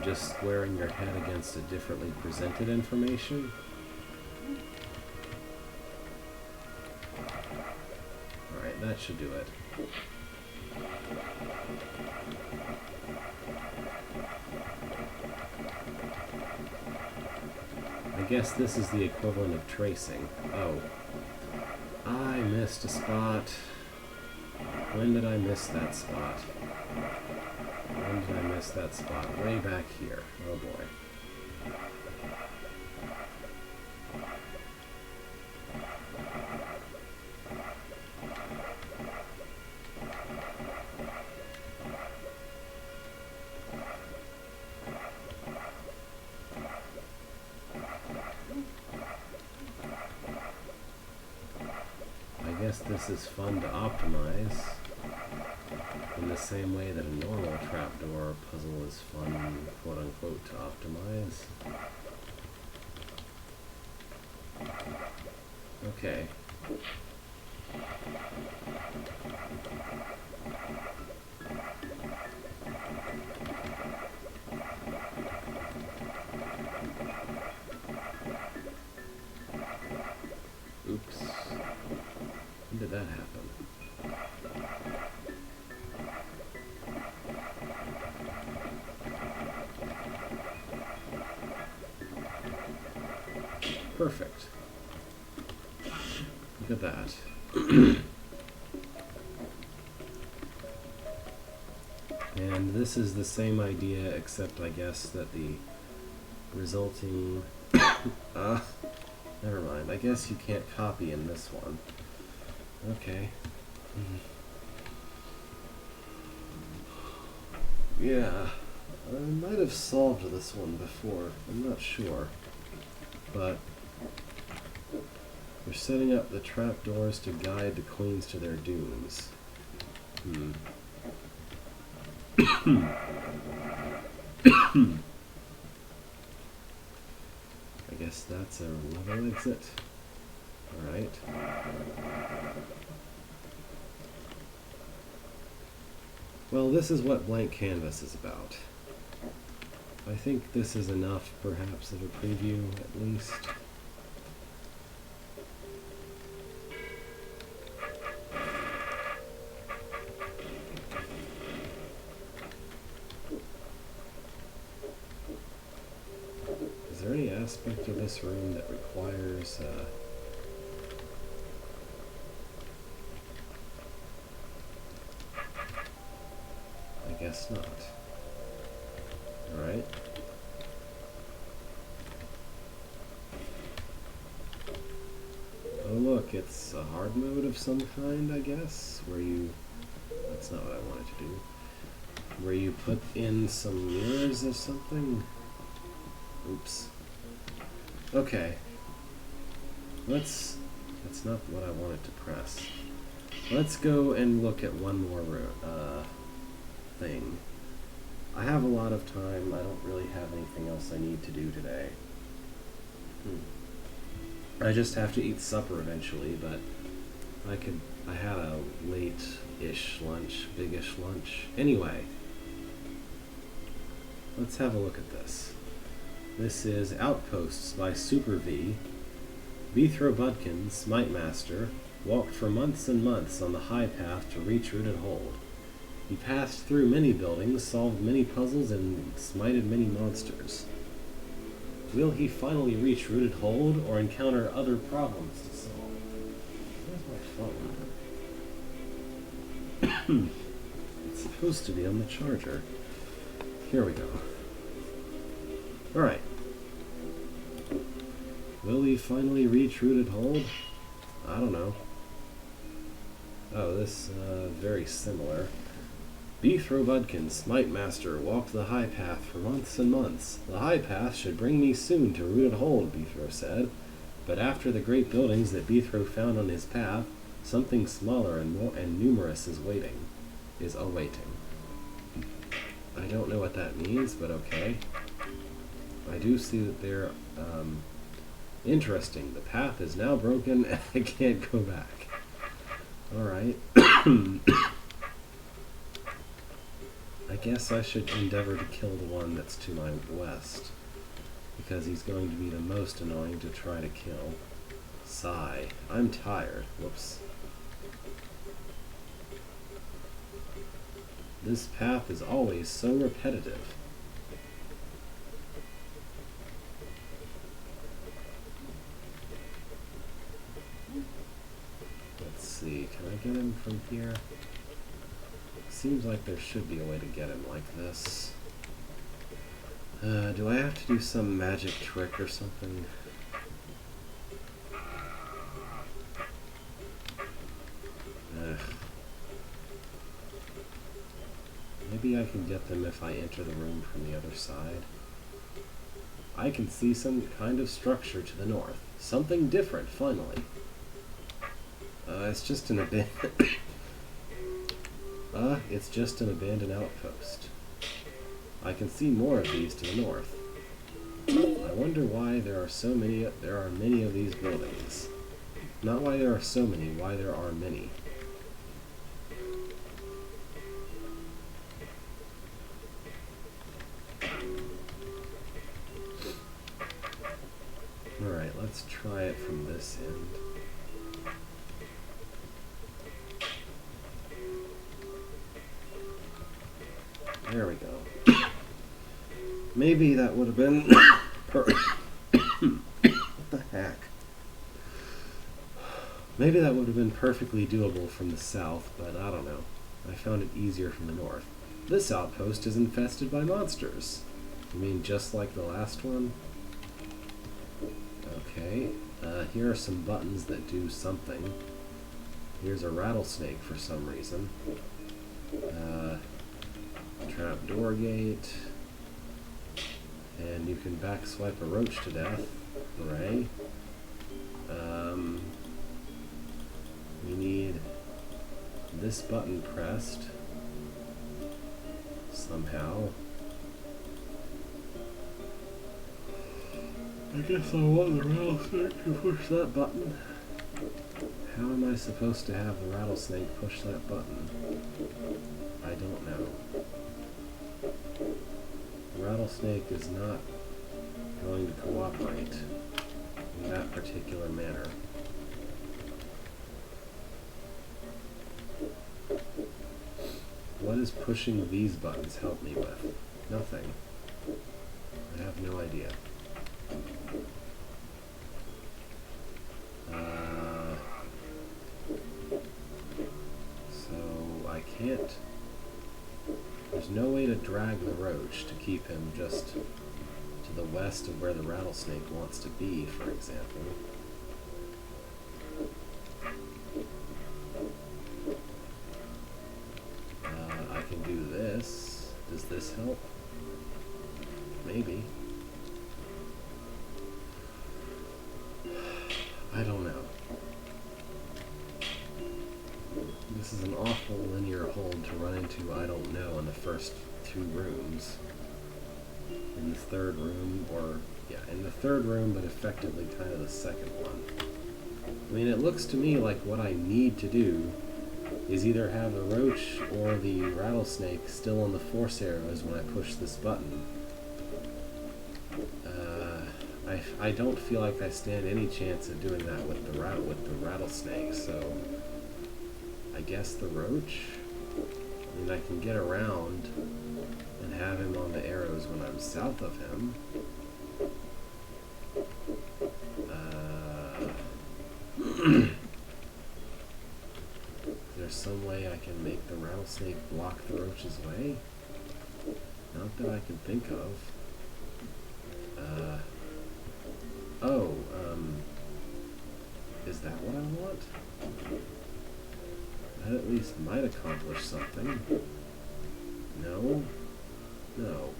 just squaring your head against a differently presented information. Alright, that should do it. I guess this is the equivalent of tracing. Oh. I missed a spot. When did I miss that spot? When did I miss that spot? Way back here. Oh boy. I guess this is fun to optimize in the same way that a normal trapdoor puzzle is fun, quote unquote, to optimize. Okay. Oops. When did that happen? Perfect. Look at that. And this is the same idea, except I guess that the resulting... never mind. I guess you can't copy in this one. Okay. Yeah. I might have solved this one before. I'm not sure. But we're setting up the trapdoors to guide the queens to their dooms. I guess that's a level exit. Alright. Well, this is what blank canvas is about. I think this is enough, perhaps, of a preview, at least. Is there any aspect of this room that requires, I guess not. Alright. Oh look, it's a hard mode of some kind, I guess, where you... That's not what I wanted to do. Where you put in some mirrors or something? Oops. Okay. That's not what I wanted to press. Let's go and look at one more thing. I have a lot of time. I don't really have anything else I need to do today. I just have to eat supper eventually, but I had a late-ish lunch, big-ish lunch. Anyway, let's have a look at this. This is Outposts by Super V. Beethro Budkin, Smite Master, walked for months and months on the high path to reach Rooted Hold. He passed through many buildings, solved many puzzles, and smited many monsters. Will he finally reach Rooted Hold, or encounter other problems to solve? Where's my phone? It's supposed to be on the charger. Here we go. Alright. Will he finally reach Rooted Hold? I don't know. Oh, this, very similar. Beethro Budkin, Smite Master, walked the high path for months and months. The high path should bring me soon to Rooted Hold, Beethro said. But after the great buildings that Beethro found on his path, something smaller and more numerous is awaiting. I don't know what that means, but okay. I do see that they're, interesting. The path is now broken and I can't go back. Alright. I guess I should endeavor to kill the one that's to my west, because he's going to be the most annoying to try to kill. Sigh. I'm tired. Whoops. This path is always so repetitive. Let's see, can I get him from here? Seems like there should be a way to get him like this. Do I have to do some magic trick or something? Maybe I can get them if I enter the room from the other side. I can see some kind of structure to the north. Something different, finally. It's just an it's just an abandoned outpost. I can see more of these to the north. I wonder why there are many of these buildings. Not why there are so many, why there are many. Alright, let's try it from this end. There we go. Maybe that would have been what the heck? Maybe that would have been perfectly doable from the south, but I don't know. I found it easier from the north. This outpost is infested by monsters. You mean just like the last one? Okay. Here are some buttons that do something. Here's a rattlesnake for some reason. Trapdoor gate. And you can backswipe a roach to death. Hooray. We need this button pressed somehow. I guess I want the rattlesnake to push that button. How am I supposed to have the rattlesnake push that button? I don't know. The rattlesnake is not going to cooperate in that particular manner. What does pushing these buttons help me with? Nothing. I have no idea. So I can't. There's no way to drag the roach to keep him just to the west of where the rattlesnake wants to be, for example. I can do this. Does this help? Maybe. I don't know. This is an awful linear hold to run into I don't know in the first two rooms. In the third room, or yeah, in the third room, but effectively kind of the second one. I mean, it looks to me like what I need to do is either have the roach or the rattlesnake still on the force arrows when I push this button. I don't feel like I stand any chance of doing that with the rattlesnake, so I guess the roach? I mean, I can get around and have him on the arrows when I'm south of him. Is there some way I can make the rattlesnake block the roach's way? Not that I can think of. Is that what I want? That at least might accomplish something. No? No.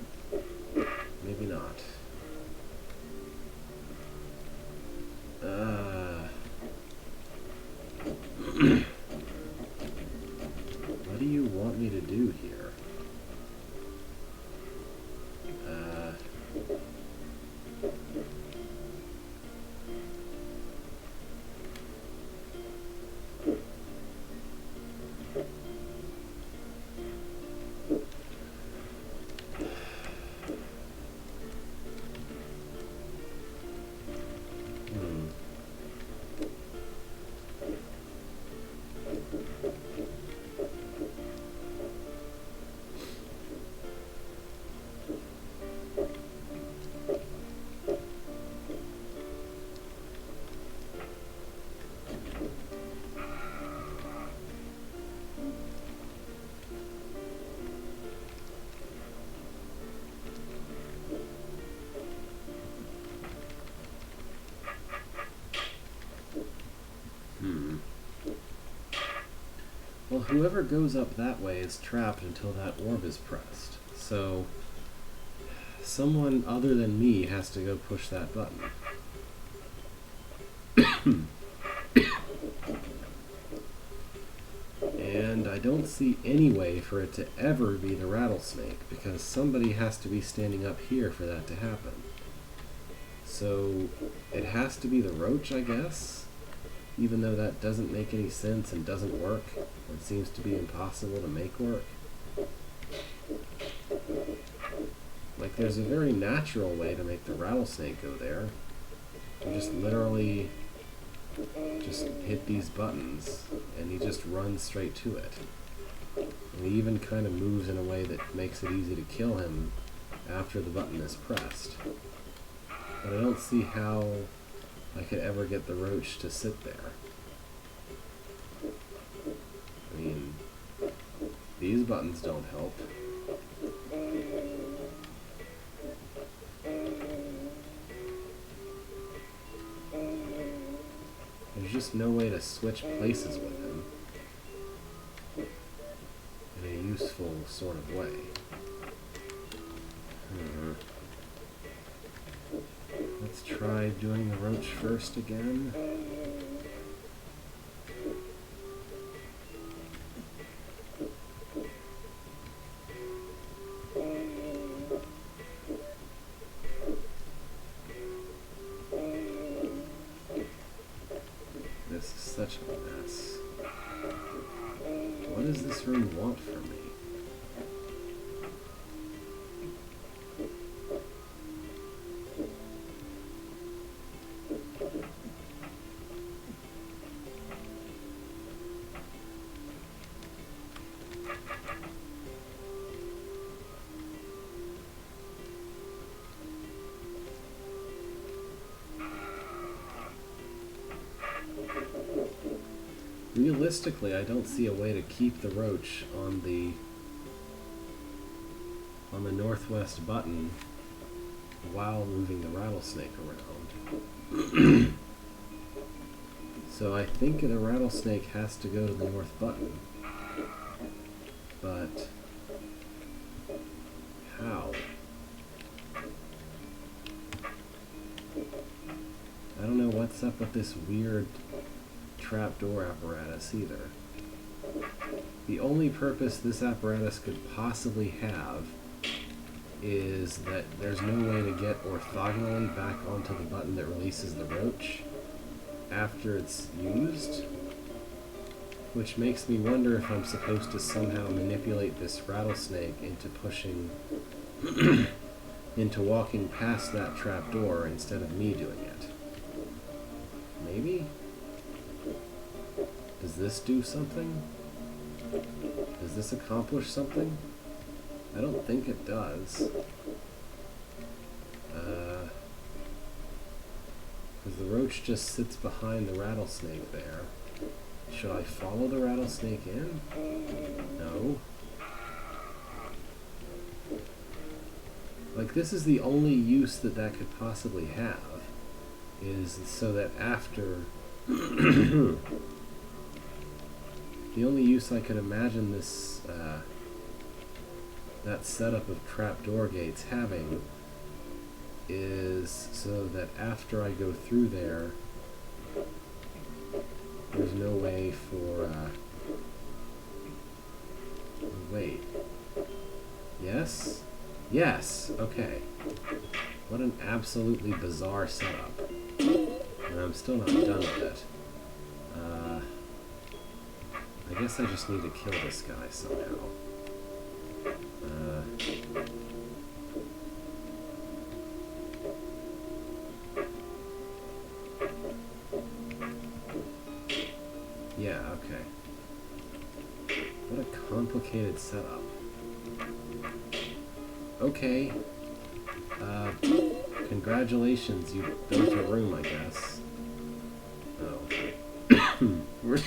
Maybe not. What do you want me to do here? Well, whoever goes up that way is trapped until that orb is pressed. So, someone other than me has to go push that button. don't see any way for it to ever be the rattlesnake, because somebody has to be standing up here for that to happen. So it has to be the roach, I guess, even though that doesn't make any sense and doesn't work, and seems to be impossible to make work. Like, there's a very natural way to make the rattlesnake go there. You just literally just hit these buttons, and he just runs straight to it. And he even kind of moves in a way that makes it easy to kill him after the button is pressed. But I don't see how I could ever get the roach to sit there. I mean, these buttons don't help. There's just no way to switch places with him in a useful sort of way. Let's try doing the roach first again. This is such a mess. What does this room want from me? Realistically, I don't see a way to keep the roach on the northwest button while moving the rattlesnake around. So I think the rattlesnake has to go to the north button. But how? I don't know what's up with this weird trapdoor apparatus either. The only purpose this apparatus could possibly have is that there's no way to get orthogonally back onto the button that releases the roach after it's used, which makes me wonder if I'm supposed to somehow manipulate this rattlesnake into pushing into walking past that trapdoor instead of me doing it. Maybe? Does this do something? Does this accomplish something? I don't think it does. Because the roach just sits behind the rattlesnake there. Should I follow the rattlesnake in? No. Like, this is the only use that that could possibly have, is so that after the only use I could imagine this, that setup of trapdoor gates having is so that after I go through there, there's no way for, wait. Yes? Yes! Okay. What an absolutely bizarre setup. And I'm still not done with it. I guess I just need to kill this guy somehow. Yeah, okay. What a complicated setup. Okay. Congratulations, you built a room, I guess. Oh. We're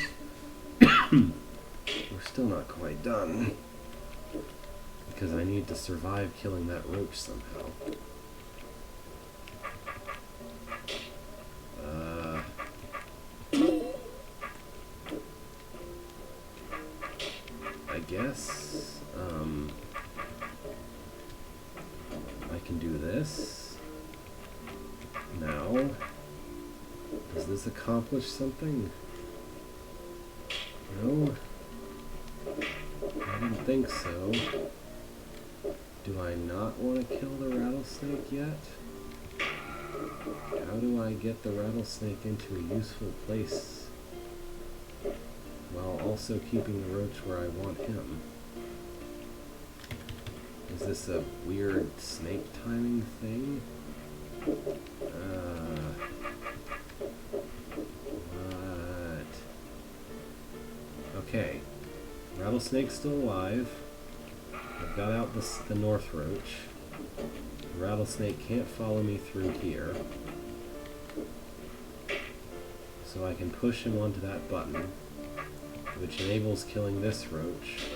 still not quite done. Because I need to survive killing that roach somehow. I guess, I can do this. Now, does this accomplish something? No? think so. Do I not want to kill the rattlesnake yet? How do I get the rattlesnake into a useful place while also keeping the roach where I want him? Is this a weird snake timing thing? What? Okay. Rattlesnake's still alive. I've got out the north roach. The rattlesnake can't follow me through here. So I can push him onto that button, which enables killing this roach.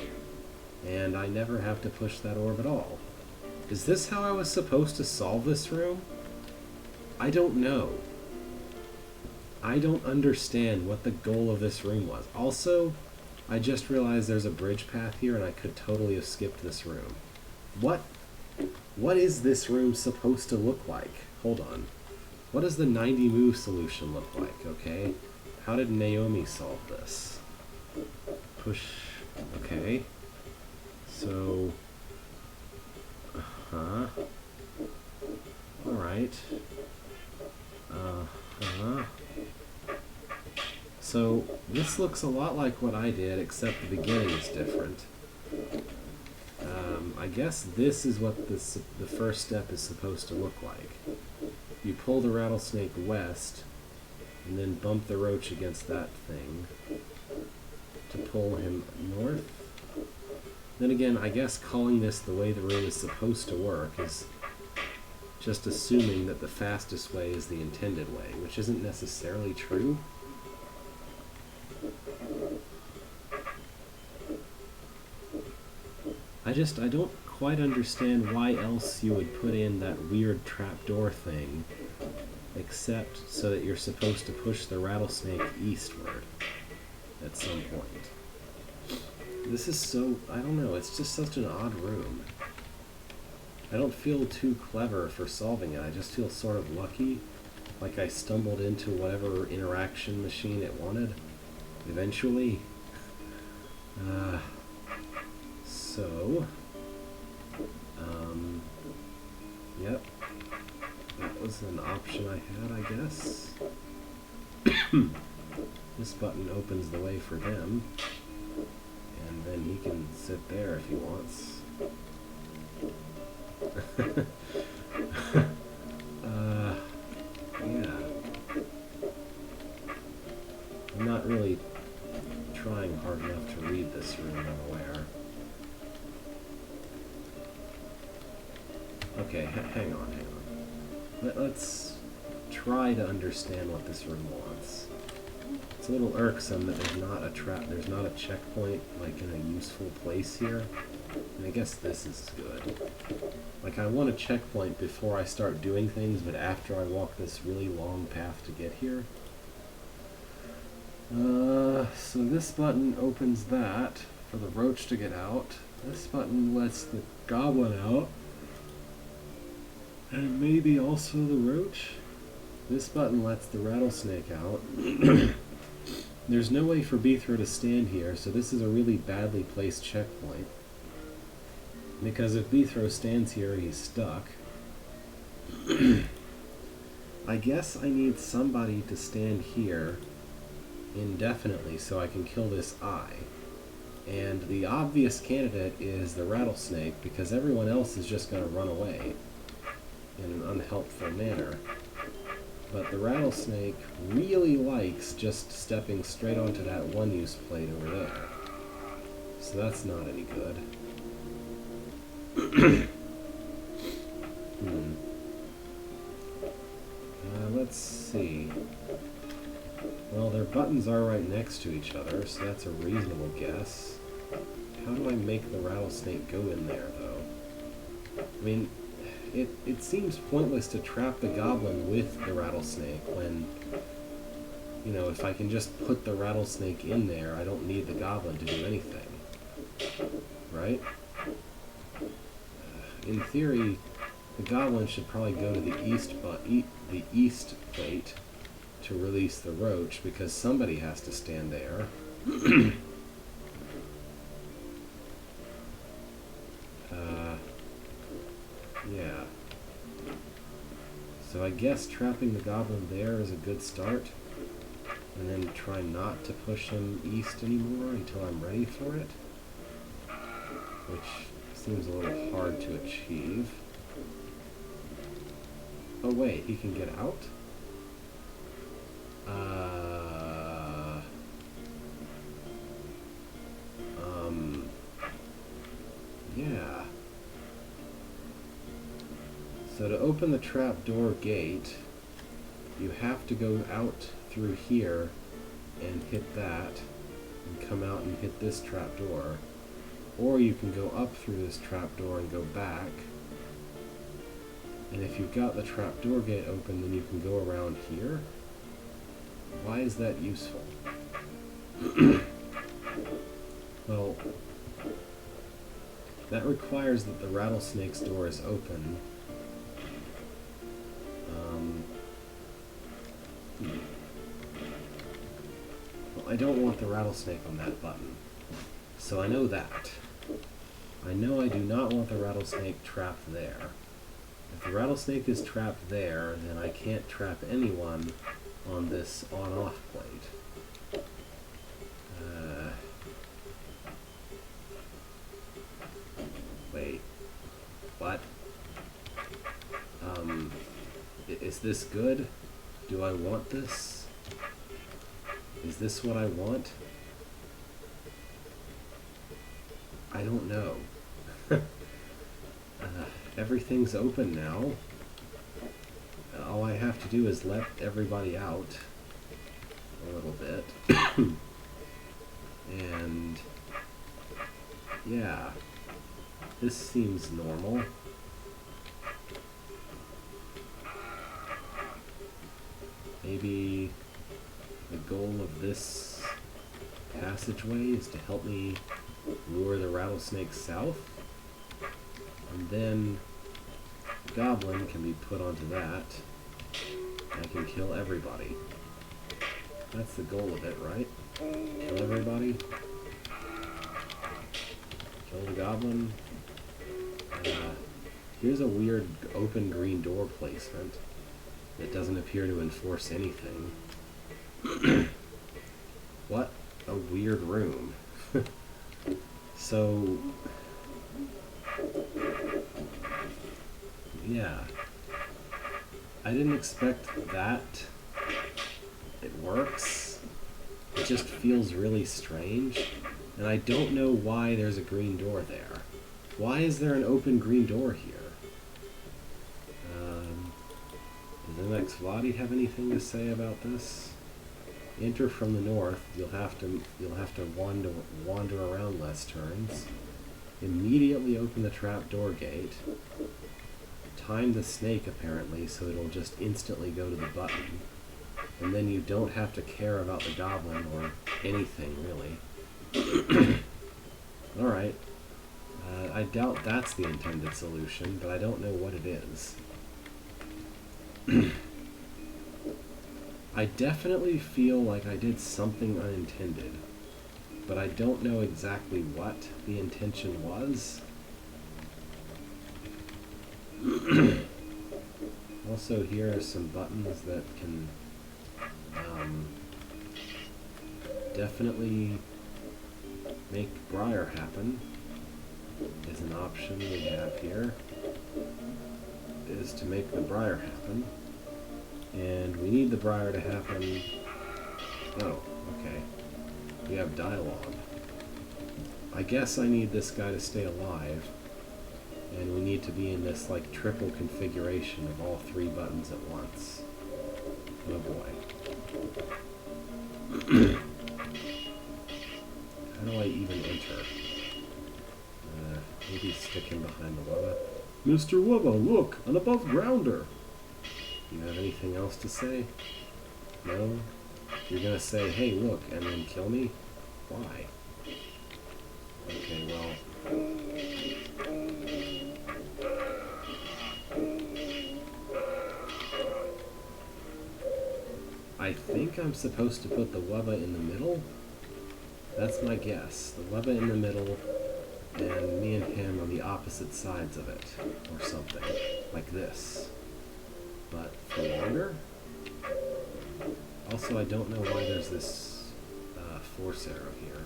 And I never have to push that orb at all. Is this how I was supposed to solve this room? I don't know. I don't understand what the goal of this room was. Also, I just realized there's a bridge path here and I could totally have skipped this room. What is this room supposed to look like? Hold on. What does the 90 move solution look like, okay? How did Naomi solve this? Push, okay. So, alright. So, this looks a lot like what I did, except the beginning is different. I guess this is what the first step is supposed to look like. You pull the rattlesnake west, and then bump the roach against that thing to pull him north. Then again, I guess calling this the way the room is supposed to work is just assuming that the fastest way is the intended way, which isn't necessarily true. I don't quite understand why else you would put in that weird trapdoor thing, except so that you're supposed to push the rattlesnake eastward at some point. This is so, I don't know, it's just such an odd room. I don't feel too clever for solving it, I just feel sort of lucky, like I stumbled into whatever interaction machine it wanted, eventually. Yep, that was an option I had, I guess. This button opens the way for him, and then he can sit there if he wants. Yeah. I'm not really trying hard enough to read this room, I'm aware. Okay, hang on. Let's try to understand what this room wants. It's a little irksome that there's not a checkpoint, like, in a useful place here. And I guess this is good. Like, I want a checkpoint before I start doing things, but after I walk this really long path to get here. So this button opens that for the roach to get out. This button lets the goblin out. And maybe also the roach. This button lets the rattlesnake out. There's no way for Beethro to stand here, so this is a really badly placed checkpoint. Because if Beethro stands here, he's stuck. I guess I need somebody to stand here indefinitely so I can kill this eye. And the obvious candidate is the rattlesnake, because everyone else is just going to run away in an unhelpful manner. But the rattlesnake really likes just stepping straight onto that one-use plate over there. So that's not any good. Let's see. Well, their buttons are right next to each other, so that's a reasonable guess. How do I make the rattlesnake go in there, though? I mean, it seems pointless to trap the goblin with the rattlesnake when, you know, if I can just put the rattlesnake in there, I don't need the goblin to do anything. Right? In theory, the goblin should probably go to the east plate to release the roach, because somebody has to stand there. guess trapping the goblin there is a good start. And then try not to push him east anymore until I'm ready for it. Which seems a little hard to achieve. Oh wait, he can get out? Yeah. So to open the trapdoor gate, you have to go out through here and hit that, and come out and hit this trapdoor. Or you can go up through this trapdoor and go back. And if you've got the trapdoor gate open, then you can go around here. Why is that useful? Well, that requires that the rattlesnake's door is open. Well, I don't want the rattlesnake on that button. So I know that. I know I do not want the rattlesnake trapped there. If the rattlesnake is trapped there, then I can't trap anyone on this on-off plate. Wait. What? Is this good? Do I want this? Is this what I want? I don't know. Everything's open now. All I have to do is let everybody out a little bit. And yeah, this seems normal. Maybe the goal of this passageway is to help me lure the rattlesnake south, and then the goblin can be put onto that. I can kill everybody. That's the goal of it, right? Kill everybody. Kill the goblin. Here's a weird open green door placement that doesn't appear to enforce anything. What a weird room. So, yeah. I didn't expect that. It works. It just feels really strange. And I don't know why there's a green door there. Why is there an open green door here? Does MX Vladi have anything to say about this? Enter from the north. You'll have to wander around less turns. Immediately open the trapdoor gate. Time the snake apparently, so it'll just instantly go to the button. And then you don't have to care about the goblin or anything really. Alright. I doubt that's the intended solution, but I don't know what it is. I definitely feel like I did something unintended, but I don't know exactly what the intention was. Also, here are some buttons that can definitely make Briar happen. Is an option we have here, is to make the Briar happen. And we need the Briar to happen. Oh, okay. We have dialogue. I guess I need this guy to stay alive. And we need to be in this like triple configuration of all three buttons at once. Oh boy. How do I even enter? Maybe stick him behind the Wubba. Mr. Wubba, look! An above grounder! Do you have anything else to say? No? You're gonna say, hey, look, and then kill me? Why? Okay, well... I think I'm supposed to put the Wubba in the middle? That's my guess. The Wubba in the middle, and me and him on the opposite sides of it, or something. Like this. but for longer. Also, I don't know why there's this force arrow here.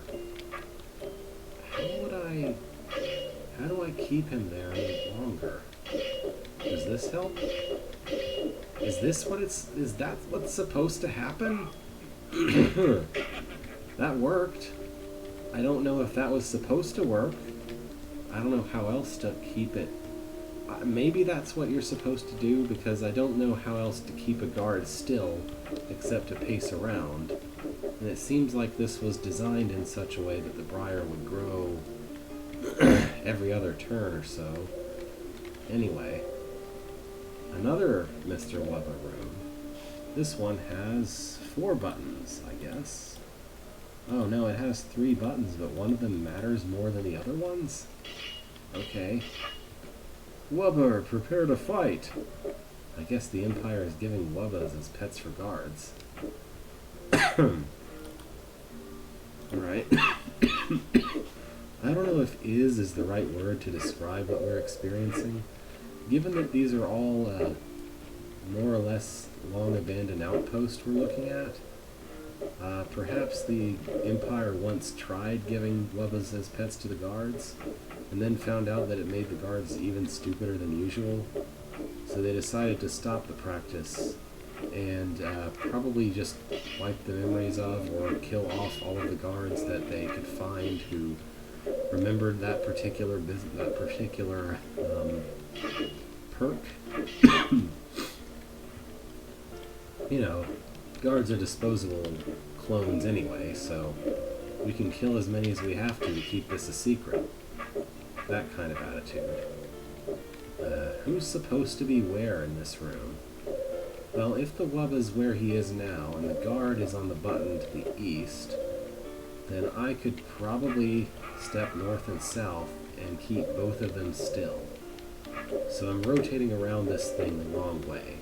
How do I keep him there any longer? Does this help? Is that what's supposed to happen? That worked. I don't know if that was supposed to work. I don't know how else to keep it. Maybe that's what you're supposed to do, because I don't know how else to keep a guard still except to pace around. And it seems like this was designed in such a way that the briar would grow every other turn or so. Anyway, another Mr. Wubba room. This one has 4 buttons, I guess. Oh no, it has 3 buttons, but one of them matters more than the other ones? Okay. Wubba, prepare to fight! I guess the Empire is giving Wubbas as pets for guards. Alright. I don't know if is the right word to describe what we're experiencing. Given that these are all more or less long-abandoned outposts we're looking at, perhaps the Empire once tried giving Wubbas as pets to the guards, and then found out that it made the guards even stupider than usual, so they decided to stop the practice and probably just wipe the memories of or kill off all of the guards that they could find who remembered that particular perk. You know, guards are disposable clones anyway, so we can kill as many as we have to keep this a secret. That kind of attitude. Who's supposed to be where in this room? Well, if the Wubba's where he is now, and the guard is on the button to the east, then I could probably step north and south and keep both of them still. So I'm rotating around this thing the wrong way.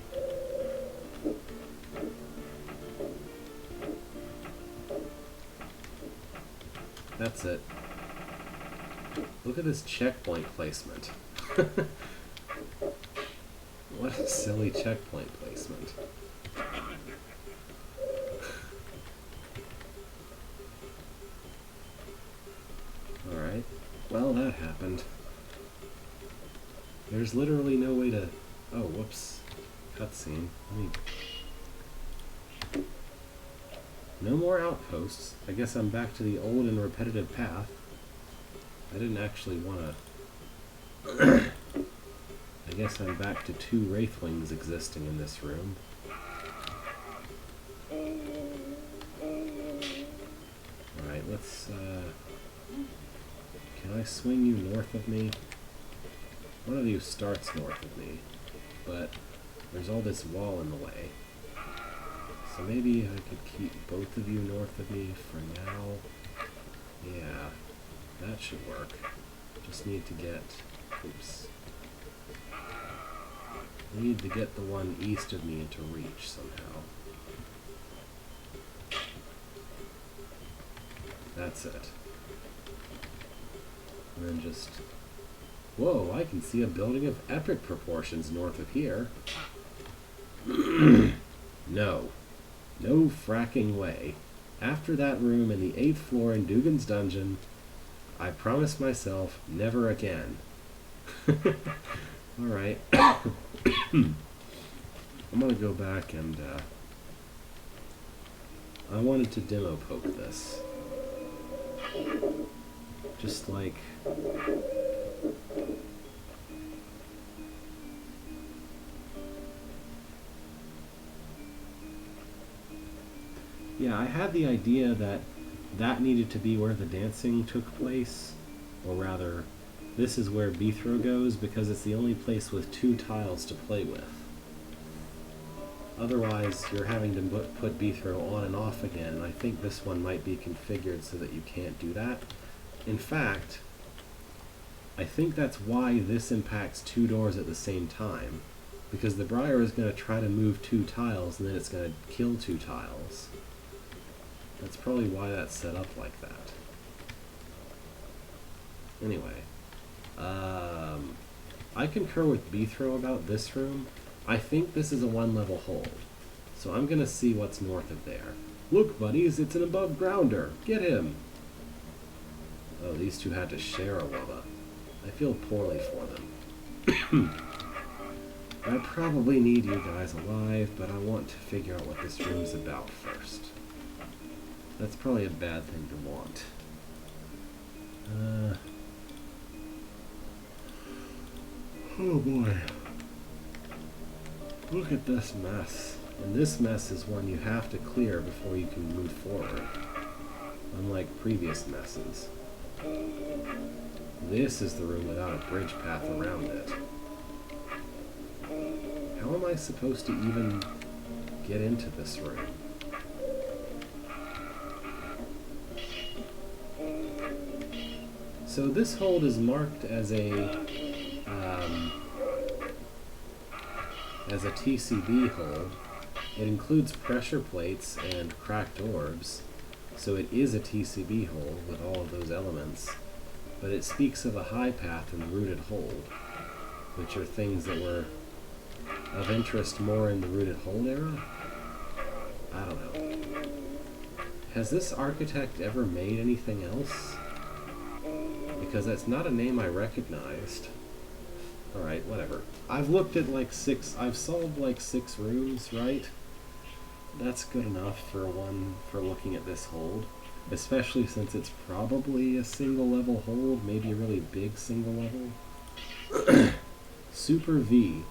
That's it. Look at this checkpoint placement. What a silly checkpoint placement. Alright. Well, that happened. There's literally no way to... Oh, whoops. Cutscene. No more outposts. I guess I'm back to the old and repetitive path. I didn't actually want to... I guess I'm back to 2 Wraithwings existing in this room. Alright, let's, can I swing you north of me? One of you starts north of me, but there's all this wall in the way. So maybe I could keep both of you north of me for now. Yeah, that should work. Just need to get... Oops. I need to get the one east of me into reach somehow. That's it. And then just... Whoa, I can see a building of epic proportions north of here. No. No fracking way. After that room in the 8th floor in Dugan's dungeon, I promised myself never again. Alright. I'm gonna go back and, I wanted to demo poke this. Just like... Yeah, I had the idea that that needed to be where the dancing took place, or rather, this is where Beethro goes because it's the only place with 2 tiles to play with. Otherwise, you're having to put Beethro on and off again, and I think this one might be configured so that you can't do that. In fact, I think that's why this impacts 2 doors at the same time, because the Briar is going to try to move 2 tiles and then it's going to kill 2 tiles. That's probably why that's set up like that. Anyway, I concur with Beethro about this room. I think this is a one-level hold. So I'm going to see what's north of there. Look, buddies, it's an above grounder. Get him. Oh, these two had to share a Wubba. I feel poorly for them. I probably need you guys alive, but I want to figure out what this room's about first. That's probably a bad thing to want. Oh boy. Look at this mess. And this mess is one you have to clear before you can move forward. Unlike previous messes. This is the room without a bridge path around it. How am I supposed to even get into this room? So this hold is marked as a TCB hold. It includes pressure plates and cracked orbs, so it is a TCB hold with all of those elements. But it speaks of a high path and rooted hold, which are things that were of interest more in the rooted hold era? I don't know. Has this architect ever made anything else? Because that's not a name I recognized. Alright, whatever. I've looked at like I've solved like 6 rooms, right? That's good enough for looking at this hold. Especially since it's probably a single level hold, maybe a really big single level. Super V.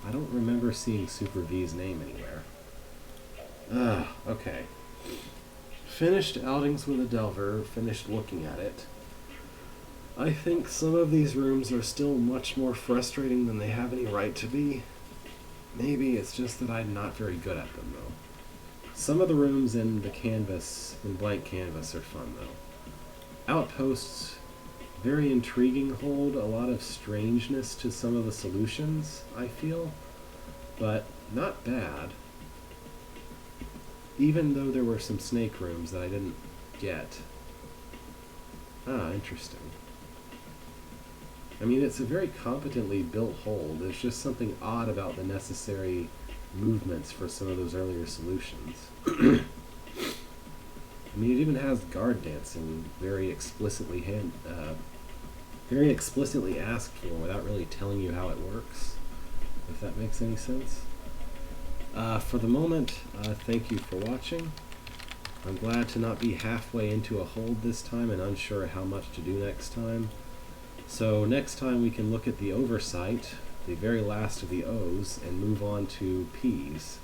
I don't remember seeing Super V's name anywhere. Okay. Finished outings with a Delver, finished looking at it. I think some of these rooms are still much more frustrating than they have any right to be. Maybe it's just that I'm not very good at them, though. Some of the rooms in blank canvas, are fun, though. Outposts, very intriguing hold, a lot of strangeness to some of the solutions, I feel, but not bad. Even though there were some snake rooms that I didn't get. Interesting. I mean, it's a very competently built hold. There's just something odd about the necessary movements for some of those earlier solutions. I mean, it even has guard dancing very explicitly asked for without really telling you how it works, if that makes any sense. For the moment, thank you for watching. I'm glad to not be halfway into a hold this time and unsure how much to do next time. So next time we can look at the oversight, the very last of the O's, and move on to P's.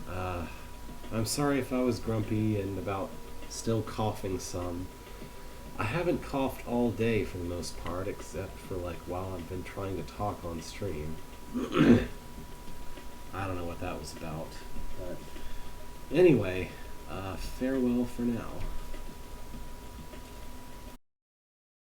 I'm sorry if I was grumpy and about still coughing some. I haven't coughed all day for the most part, except for like while I've been trying to talk on stream. I don't know what that was about. But anyway, farewell for now.